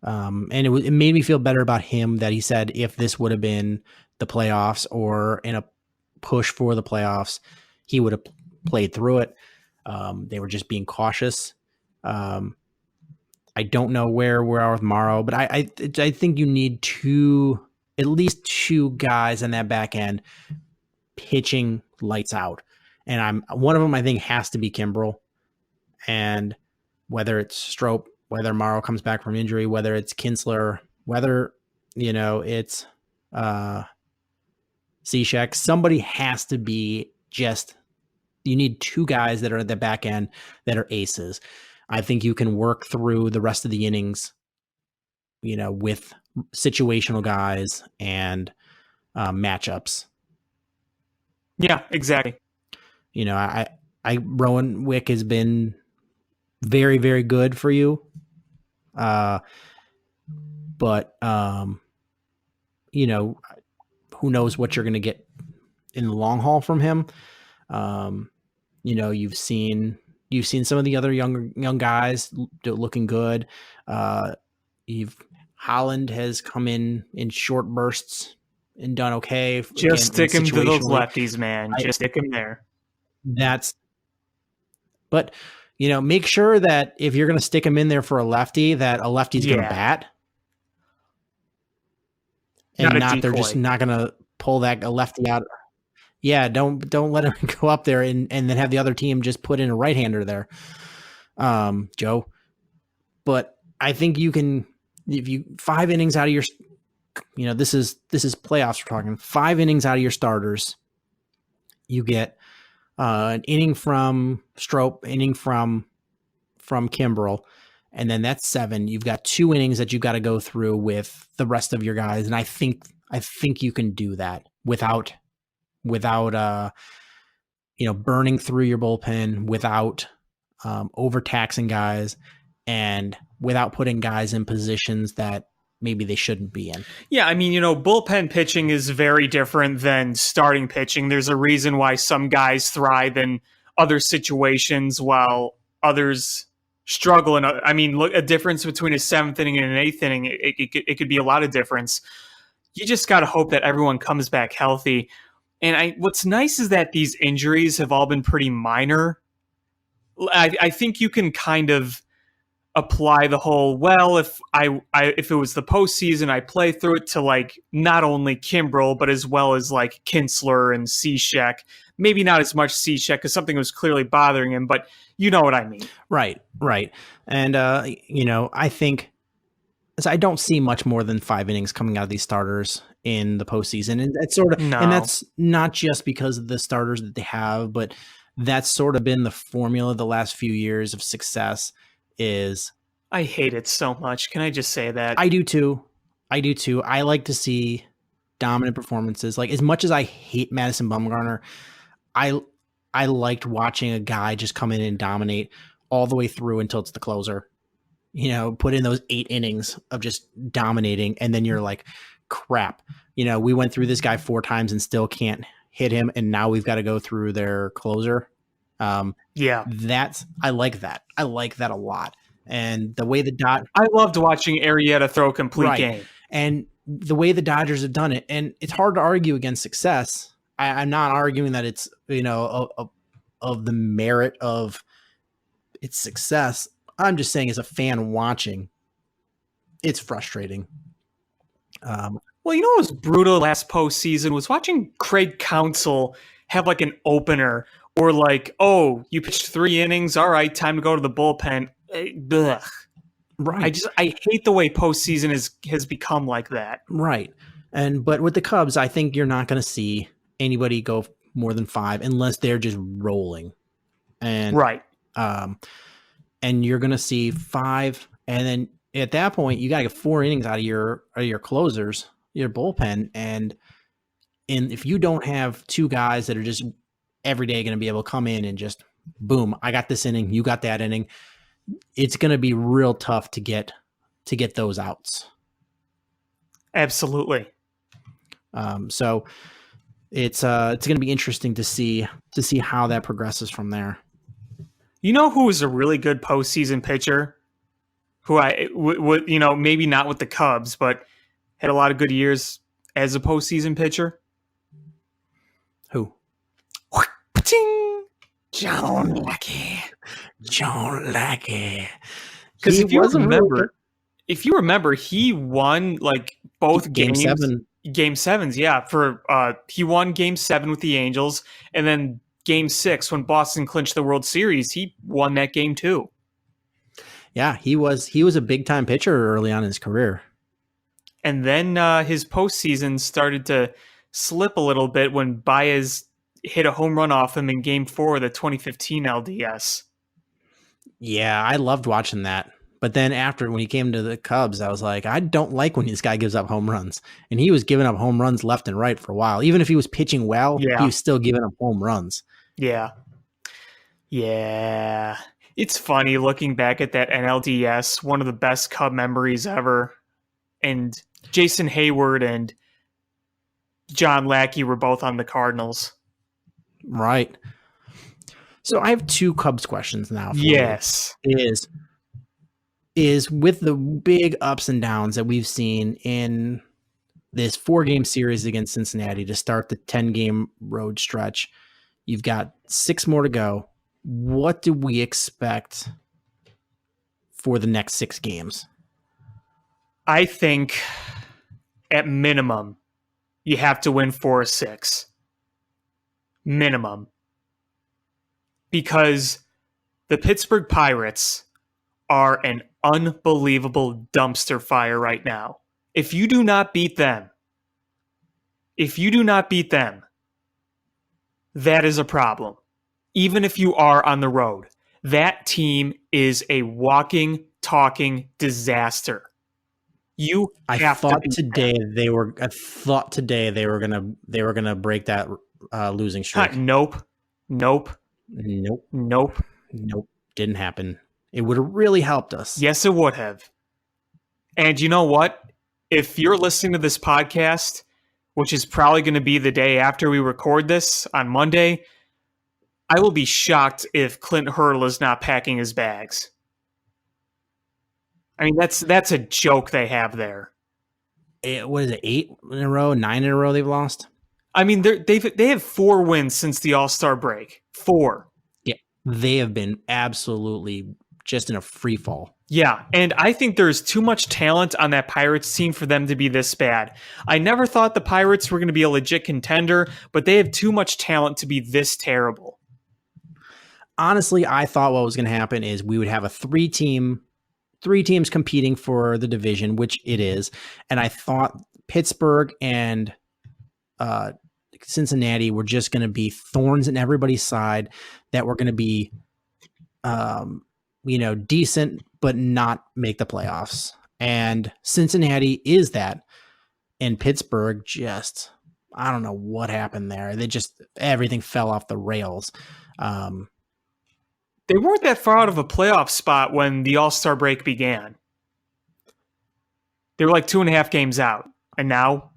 [SPEAKER 3] And it made me feel better about him that he said if this would have been the playoffs or in a push for the playoffs, he would have played through it. They were just being cautious. I don't know where we are with Morrow, but I think you need at least two guys in that back end pitching lights out. And one of them I think has to be Kimbrel. And whether it's Strop, whether Morrow comes back from injury, whether it's Kinsler, whether, it's Cishek, somebody has to be you need two guys that are at the back end that are aces. I think you can work through the rest of the innings, with situational guys and matchups.
[SPEAKER 6] Yeah, exactly.
[SPEAKER 3] Rowan Wick has been very, very good for you. But, who knows what you're going to get in the long haul from him. You've seen some of the other young guys looking good. Holland has come in short bursts and done okay.
[SPEAKER 6] Just stick him to those lefties, man. Just stick him there.
[SPEAKER 3] But make sure that if you're going to stick him in there for a lefty, that a lefty's going to bat. And they're just not going to pull a lefty out. Yeah, don't let him go up there and then have the other team just put in a right-hander there, Joe. But I think you can, if you 5 innings out of your, this is playoffs we're talking. 5 innings out of your starters, you get an inning from Strop, inning from Kimbrel, and then that's 7. You've got 2 innings that you've got to go through with the rest of your guys, and I think you can do that without burning through your bullpen, without overtaxing guys, and without putting guys in positions that maybe they shouldn't be in.
[SPEAKER 6] Yeah, I mean, bullpen pitching is very different than starting pitching. There's a reason why some guys thrive in other situations while others struggle. And I mean, look, a difference between a 7th inning and an 8th inning, it could be a lot of difference. You just got to hope that everyone comes back healthy. And what's nice is that these injuries have all been pretty minor. I think you can kind of apply the whole, well, if it was the postseason, I play through it to like not only Kimbrel, but as well as like Kinsler and Cishek. Maybe not as much Cishek because something was clearly bothering him, but you know what I mean.
[SPEAKER 3] Right. And, I think I don't see much more than 5 innings coming out of these starters in the postseason. And it's and that's not just because of the starters that they have, but that's sort of been the formula the last few years of success. I
[SPEAKER 6] hate it so much. Can I just say that?
[SPEAKER 3] I do too. I like to see dominant performances. Like, as much as I hate Madison Bumgarner, I liked watching a guy just come in and dominate all the way through until it's the closer. Put in those 8 innings of just dominating, and then you're like, crap. We went through this guy 4 times and still can't hit him, and now we've got to go through their closer. I like that. I like that a lot. And the way I
[SPEAKER 6] loved watching Arrieta throw a complete game.
[SPEAKER 3] And the way the Dodgers have done it, and it's hard to argue against success. I'm not arguing that it's, of the merit of its success. I'm just saying, as a fan watching, it's frustrating.
[SPEAKER 6] Well, what was brutal last postseason was watching Craig Counsell have like an opener, or like, oh, you pitched 3 innings. All right, time to go to the bullpen. Ugh.
[SPEAKER 3] Right.
[SPEAKER 6] I hate the way postseason has become like that.
[SPEAKER 3] Right. But with the Cubs, I think you're not going to see anybody go more than 5 unless they're just rolling. And
[SPEAKER 6] right.
[SPEAKER 3] And you're going to see 5, and then at that point, you got to get 4 innings out of your closers, your bullpen, and if you don't have 2 guys that are just every day going to be able to come in and just boom, I got this inning, you got that inning, it's going to be real tough to get those outs.
[SPEAKER 6] Absolutely.
[SPEAKER 3] So it's going to be interesting to see how that progresses from there.
[SPEAKER 6] You know who was a really good postseason pitcher? Who maybe not with the Cubs, but had a lot of good years as a postseason pitcher?
[SPEAKER 3] Who? John Lackey. John Lackey.
[SPEAKER 6] Because
[SPEAKER 3] He
[SPEAKER 6] if you
[SPEAKER 3] was a
[SPEAKER 6] remember, he won like both
[SPEAKER 3] Game
[SPEAKER 6] games.
[SPEAKER 3] 7.
[SPEAKER 6] Game 7s, yeah. He won Game 7 with the Angels, and then Game 6 when Boston clinched the World Series, he won that game too.
[SPEAKER 3] Yeah, he was a big time pitcher early on in his career.
[SPEAKER 6] And then his postseason started to slip a little bit when Baez hit a home run off him in Game 4 of the 2015 LDS.
[SPEAKER 3] Yeah, I loved watching that. But then when he came to the Cubs, I was like, I don't like when this guy gives up home runs. And he was giving up home runs left and right for a while. Even if he was pitching well, he was still giving up home runs.
[SPEAKER 6] Yeah. Yeah. It's funny looking back at that NLDS, one of the best Cub memories ever. And Jason Hayward and John Lackey were both on the Cardinals.
[SPEAKER 3] Right. So I have 2 Cubs questions now. For you. Is with the big ups and downs that we've seen in this 4-game series against Cincinnati to start the 10-game road stretch, you've got 6 more to go. What do we expect for the next 6 games?
[SPEAKER 6] I think at minimum, you have to win 4 or 6. Minimum. Because the Pittsburgh Pirates are an unbelievable dumpster fire right now. If you do not beat them, that is a problem. Even if you are on the road, that team is a walking, talking disaster. I thought today they were gonna break that losing streak.
[SPEAKER 3] Nope. Didn't happen. It would have really helped us.
[SPEAKER 6] Yes, it would have. And you know what? If you're listening to this podcast, which is probably going to be the day after we record this on Monday, I will be shocked if Clint Hurdle is not packing his bags. I mean, that's a joke they have there.
[SPEAKER 3] What is it, 8 in a row, 9 in a row they've lost?
[SPEAKER 6] I mean, they have 4 wins since the All-Star break. 4.
[SPEAKER 3] Yeah, they have been absolutely just in a free fall.
[SPEAKER 6] Yeah, and I think there's too much talent on that Pirates team for them to be this bad. I never thought the Pirates were going to be a legit contender, but they have too much talent to be this terrible.
[SPEAKER 3] Honestly, I thought what was going to happen is we would have a 3 teams competing for the division, which it is. And I thought Pittsburgh and Cincinnati were just going to be thorns in everybody's side that were going to be, decent, but not make the playoffs. And Cincinnati is that. And Pittsburgh just, I don't know what happened there. Everything fell off the rails.
[SPEAKER 6] They weren't that far out of a playoff spot when the All-Star break began. They were like 2.5 games out. And now?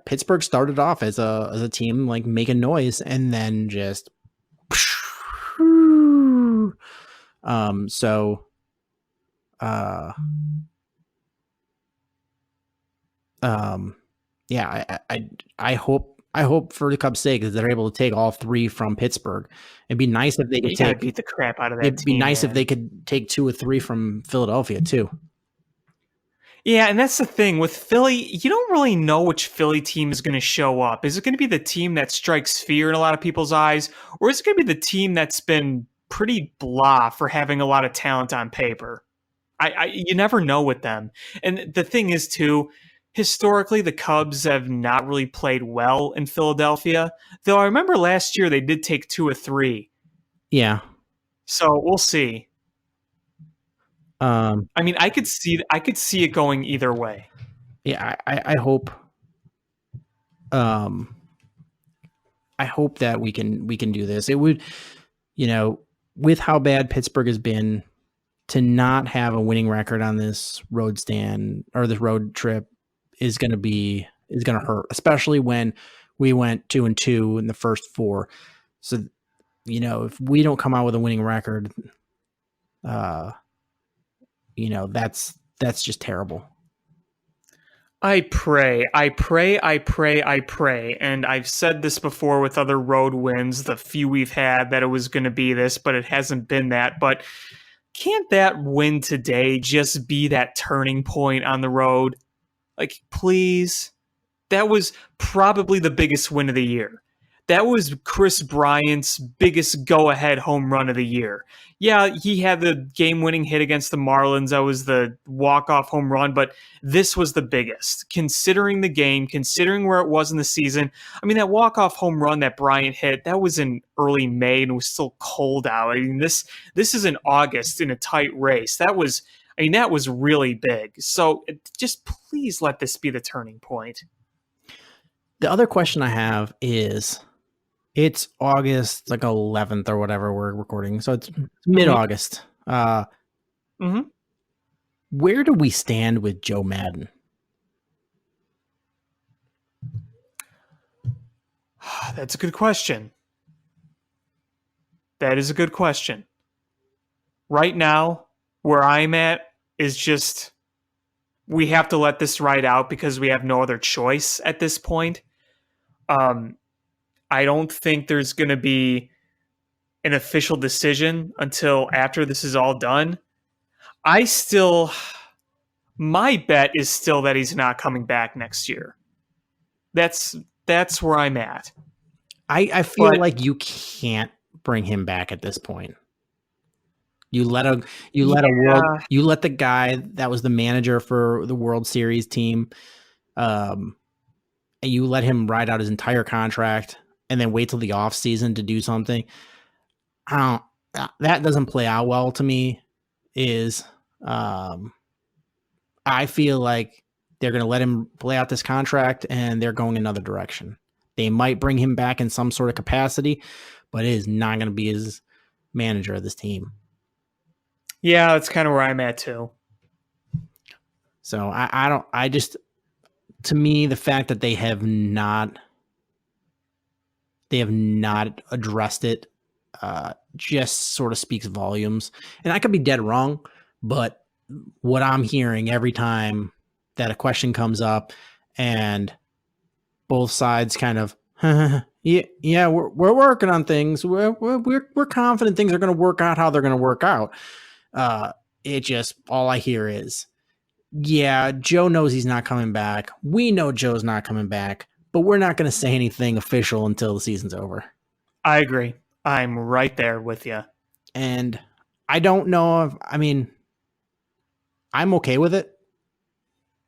[SPEAKER 3] Pittsburgh started off as a team like making noise and then just I hope for the Cubs' sake that they're able to take all 3 from Pittsburgh. It'd be nice if they could
[SPEAKER 6] beat the crap out of that.
[SPEAKER 3] It'd be nice if they could take 2 or 3 from Philadelphia too.
[SPEAKER 6] Yeah, and that's the thing with Philly. You don't really know which Philly team is going to show up. Is it going to be the team that strikes fear in a lot of people's eyes, or is it going to be the team that's been pretty blah for having a lot of talent on paper? You never know with them. And the thing is too, historically, the Cubs have not really played well in Philadelphia. Though I remember last year they did take 2 or 3.
[SPEAKER 3] Yeah.
[SPEAKER 6] So we'll see. I mean, I could see it going either way.
[SPEAKER 3] Yeah, I hope. I hope that we can do this. It would, with how bad Pittsburgh has been, to not have a winning record on this road stand or this road trip is going to hurt, especially when we went 2-2 in the first 4. So, if we don't come out with a winning record, that's just terrible.
[SPEAKER 6] I pray, and I've said this before with other road wins, the few we've had, that it was going to be this, but it hasn't been that. But can't that win today just be that turning point on the road? Like, please. That was probably the biggest win of the year. That was Chris Bryant's biggest go-ahead home run of the year. Yeah, he had the game-winning hit against the Marlins. That was the walk-off home run, but this was the biggest. Considering the game, considering where it was in the season, I mean, that walk-off home run that Bryant hit, that was in early May and it was still cold out. I mean, this is in August in a tight race. That was really big. So just please let this be the turning point.
[SPEAKER 3] The other question I have is, it's August like 11th or whatever we're recording, so it's mid-August. Where do we stand with Joe Madden?
[SPEAKER 6] That's a good question. That is a good question. Right now, where I'm at is just, we have to let this ride out because we have no other choice at this point. I don't think there's going to be an official decision until after this is all done. My bet is still that he's not coming back next year. That's where I'm at.
[SPEAKER 3] I feel like you can't bring him back at this point. You let the guy that was the manager for the World Series team, and you let him ride out his entire contract and then wait till the off season to do something. That doesn't play out well to me. I feel like they're going to let him play out this contract and they're going another direction. They might bring him back in some sort of capacity, but it is not going to be his manager of this team.
[SPEAKER 6] Yeah, that's kind of where I'm at too.
[SPEAKER 3] So to me, the fact that they have not addressed it just sort of speaks volumes. And I could be dead wrong, but what I'm hearing every time that a question comes up and both sides kind of, yeah, we're working on things. We're confident things are going to work out how they're going to work out. It just, all I hear is, yeah, Joe knows he's not coming back. We know Joe's not coming back, but we're not going to say anything official until the season's over.
[SPEAKER 6] I agree. I'm right there with you.
[SPEAKER 3] And I don't know I'm okay with it.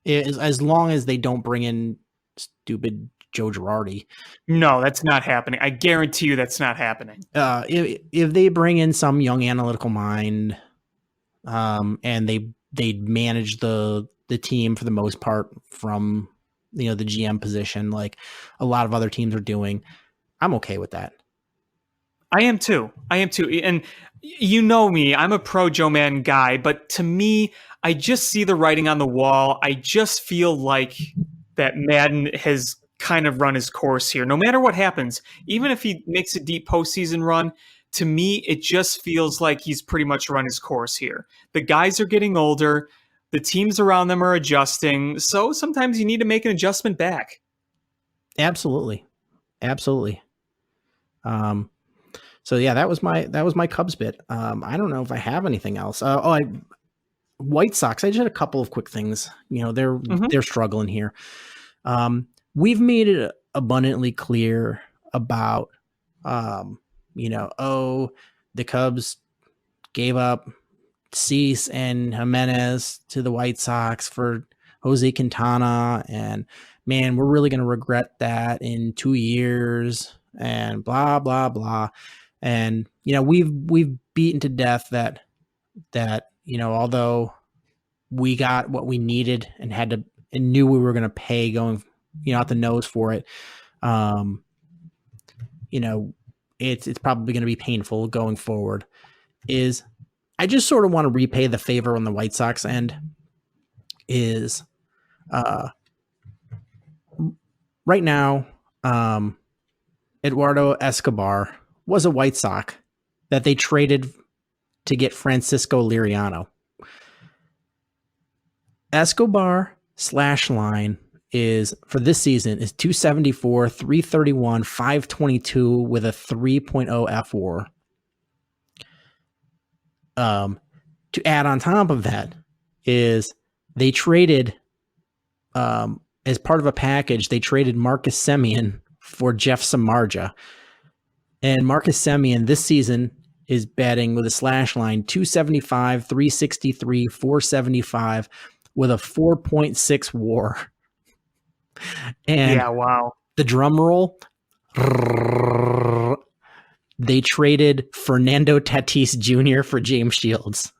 [SPEAKER 3] As long as they don't bring in stupid Joe Girardi.
[SPEAKER 6] No, that's not happening. I guarantee you that's not happening.
[SPEAKER 3] If they bring in some young analytical mind, and they manage the team for the most part from the GM position, like a lot of other teams are doing, I'm okay with that.
[SPEAKER 6] I am too. And you know me, I'm a pro Joe Madden guy, but to me, I just see the writing on the wall. I just feel like that Madden has kind of run his course here. No matter what happens, even if he makes a deep postseason run, to me, it just feels like he's pretty much run his course here. The guys are getting older. The teams around them are adjusting. So sometimes you need to make an adjustment back.
[SPEAKER 3] Absolutely. So yeah, that was my Cubs bit. I don't know if I have anything else. White Sox. I just had a couple of quick things. They're struggling here. We've made it abundantly clear about, the Cubs gave up Cease and Jimenez to the White Sox for Jose Quintana, and man, we're really going to regret that in 2 years, and blah blah blah. And we've beaten to death that although we got what we needed and knew we were going to pay going out the nose for it, it's probably going to be painful going forward. I just sort of want to repay the favor on the White Sox end. Right now, Eduardo Escobar was a White Sox that they traded to get Francisco Liriano. Escobar /line is for this season is 274, 331, 522 with a 3.0 F/WAR. To add on top of that is they traded, as part of a package, they traded Marcus Semien for Jeff Samardzija. And Marcus Semien this season is batting with a slash line 275, 363, 475 with a 4.6 WAR. And
[SPEAKER 6] yeah, wow.
[SPEAKER 3] the drum roll, they traded Fernando Tatis Jr. for James Shields.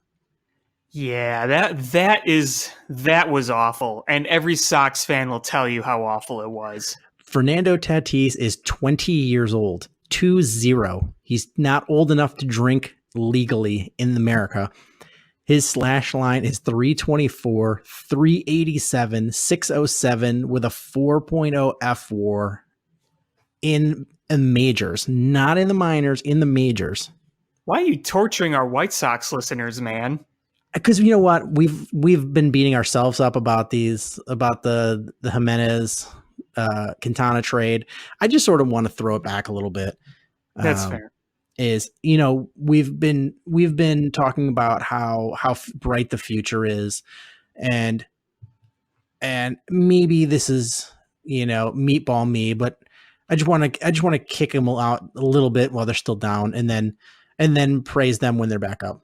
[SPEAKER 6] Yeah, that was awful. And every Sox fan will tell you how awful it was.
[SPEAKER 3] Fernando Tatis is 20 years old, 2-0. He's not old enough to drink legally in America. His slash line is 324, 387, 607 with a 4.0 F/WAR in majors, not in the minors, in the majors.
[SPEAKER 6] Why are you torturing our White Sox listeners, man?
[SPEAKER 3] Because you know what, we've been beating ourselves up about the Jimenez Quintana trade. I just sort of want to throw it back a little bit.
[SPEAKER 6] That's fair.
[SPEAKER 3] Is, you know, we've been talking about how bright the future is, and maybe this is, you know, meatball me, but I just want to kick them out a little bit while they're still down, and then praise them when they're back up.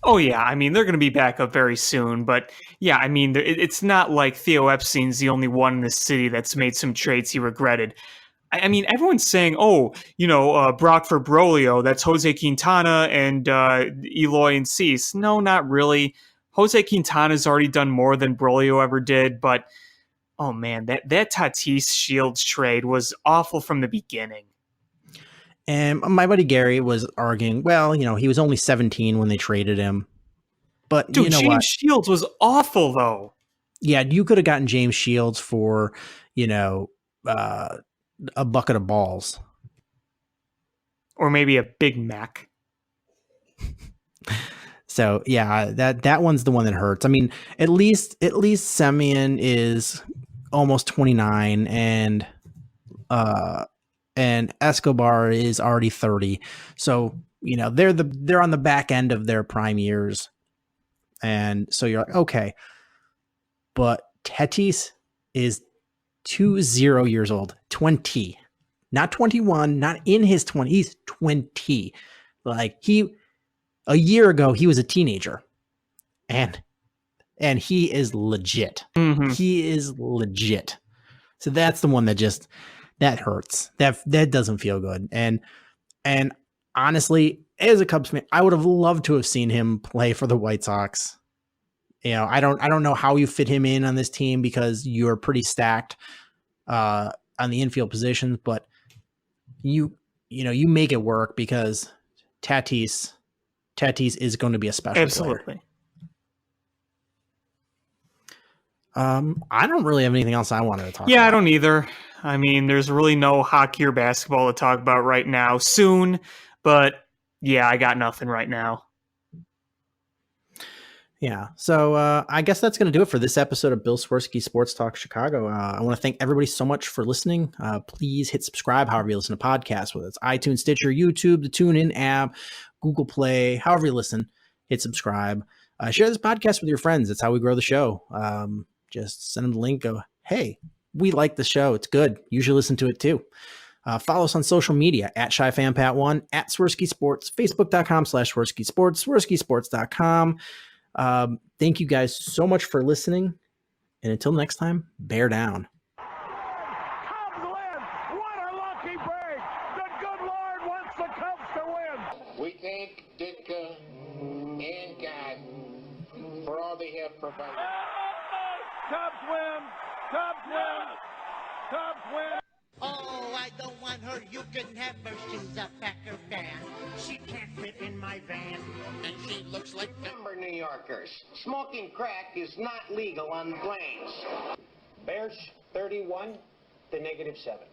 [SPEAKER 6] Oh, yeah. I mean, they're going to be back up very soon. But, yeah, I mean, it's not like Theo Epstein's the only one in the city that's made some trades he regretted. I mean, everyone's saying, oh, you know, Brock for Brolio, that's Jose Quintana and Eloy and Cease. No, not really. Jose Quintana's already done more than Brolio ever did. But, oh, man, that Tatis Shields trade was awful from the beginning.
[SPEAKER 3] And my buddy Gary was arguing, well, you know, he was only 17 when they traded him. But
[SPEAKER 6] dude,
[SPEAKER 3] you know
[SPEAKER 6] James
[SPEAKER 3] what?
[SPEAKER 6] Shields was awful, though.
[SPEAKER 3] Yeah, you could have gotten James Shields for, you know, a bucket of balls.
[SPEAKER 6] Or maybe a Big Mac.
[SPEAKER 3] So, yeah, that one's the one that hurts. I mean, at least Semien is almost 29 and Escobar is already 30. So, you know, they're on the back end of their prime years. And so you're like, okay. But Tatis is 20 years old, 20. Not 21, not in his 20s, he's 20. Like a year ago he was a teenager. And he is legit.
[SPEAKER 6] Mm-hmm.
[SPEAKER 3] He is legit. So that's the one that hurts. That doesn't feel good. And honestly, as a Cubs fan, I would have loved to have seen him play for the White Sox. You know, I don't know how you fit him in on this team because you're pretty stacked on the infield positions, but you make it work because Tatis is going to be a special
[SPEAKER 6] Absolutely.
[SPEAKER 3] player. I don't really have anything else I wanted to talk about.
[SPEAKER 6] Yeah, I don't either. I mean, there's really no hockey or basketball to talk about right now. Soon, but yeah, I got nothing right now.
[SPEAKER 3] Yeah, so I guess that's going to do it for this episode of Bill Swerski Sports Talk Chicago. I want to thank everybody so much for listening. Please hit subscribe however you listen to podcasts, whether it's iTunes, Stitcher, YouTube, the TuneIn app, Google Play, however you listen, hit subscribe. Share this podcast with your friends. That's how we grow the show. Just send them the link. Go, hey, we like the show. It's good. You should listen to it too. Follow us on social media at ShyFanPat1, at Swerski Sports, Facebook.com/Swerski Sports, SwerskiSports.com. Thank you guys so much for listening. And until next time, bear down.
[SPEAKER 7] Cubs win! What a lucky break! The good Lord wants the Cubs to win!
[SPEAKER 8] We thank Ditka and God for all they have provided.
[SPEAKER 7] Cubs win! Cubs win! Cubs win!
[SPEAKER 9] Oh, I don't want her. You can have her. She's a Packer fan. She can't fit in my van.
[SPEAKER 8] And she looks like number New Yorkers. Smoking crack is not legal on planes.
[SPEAKER 10] Bears 31 to -7.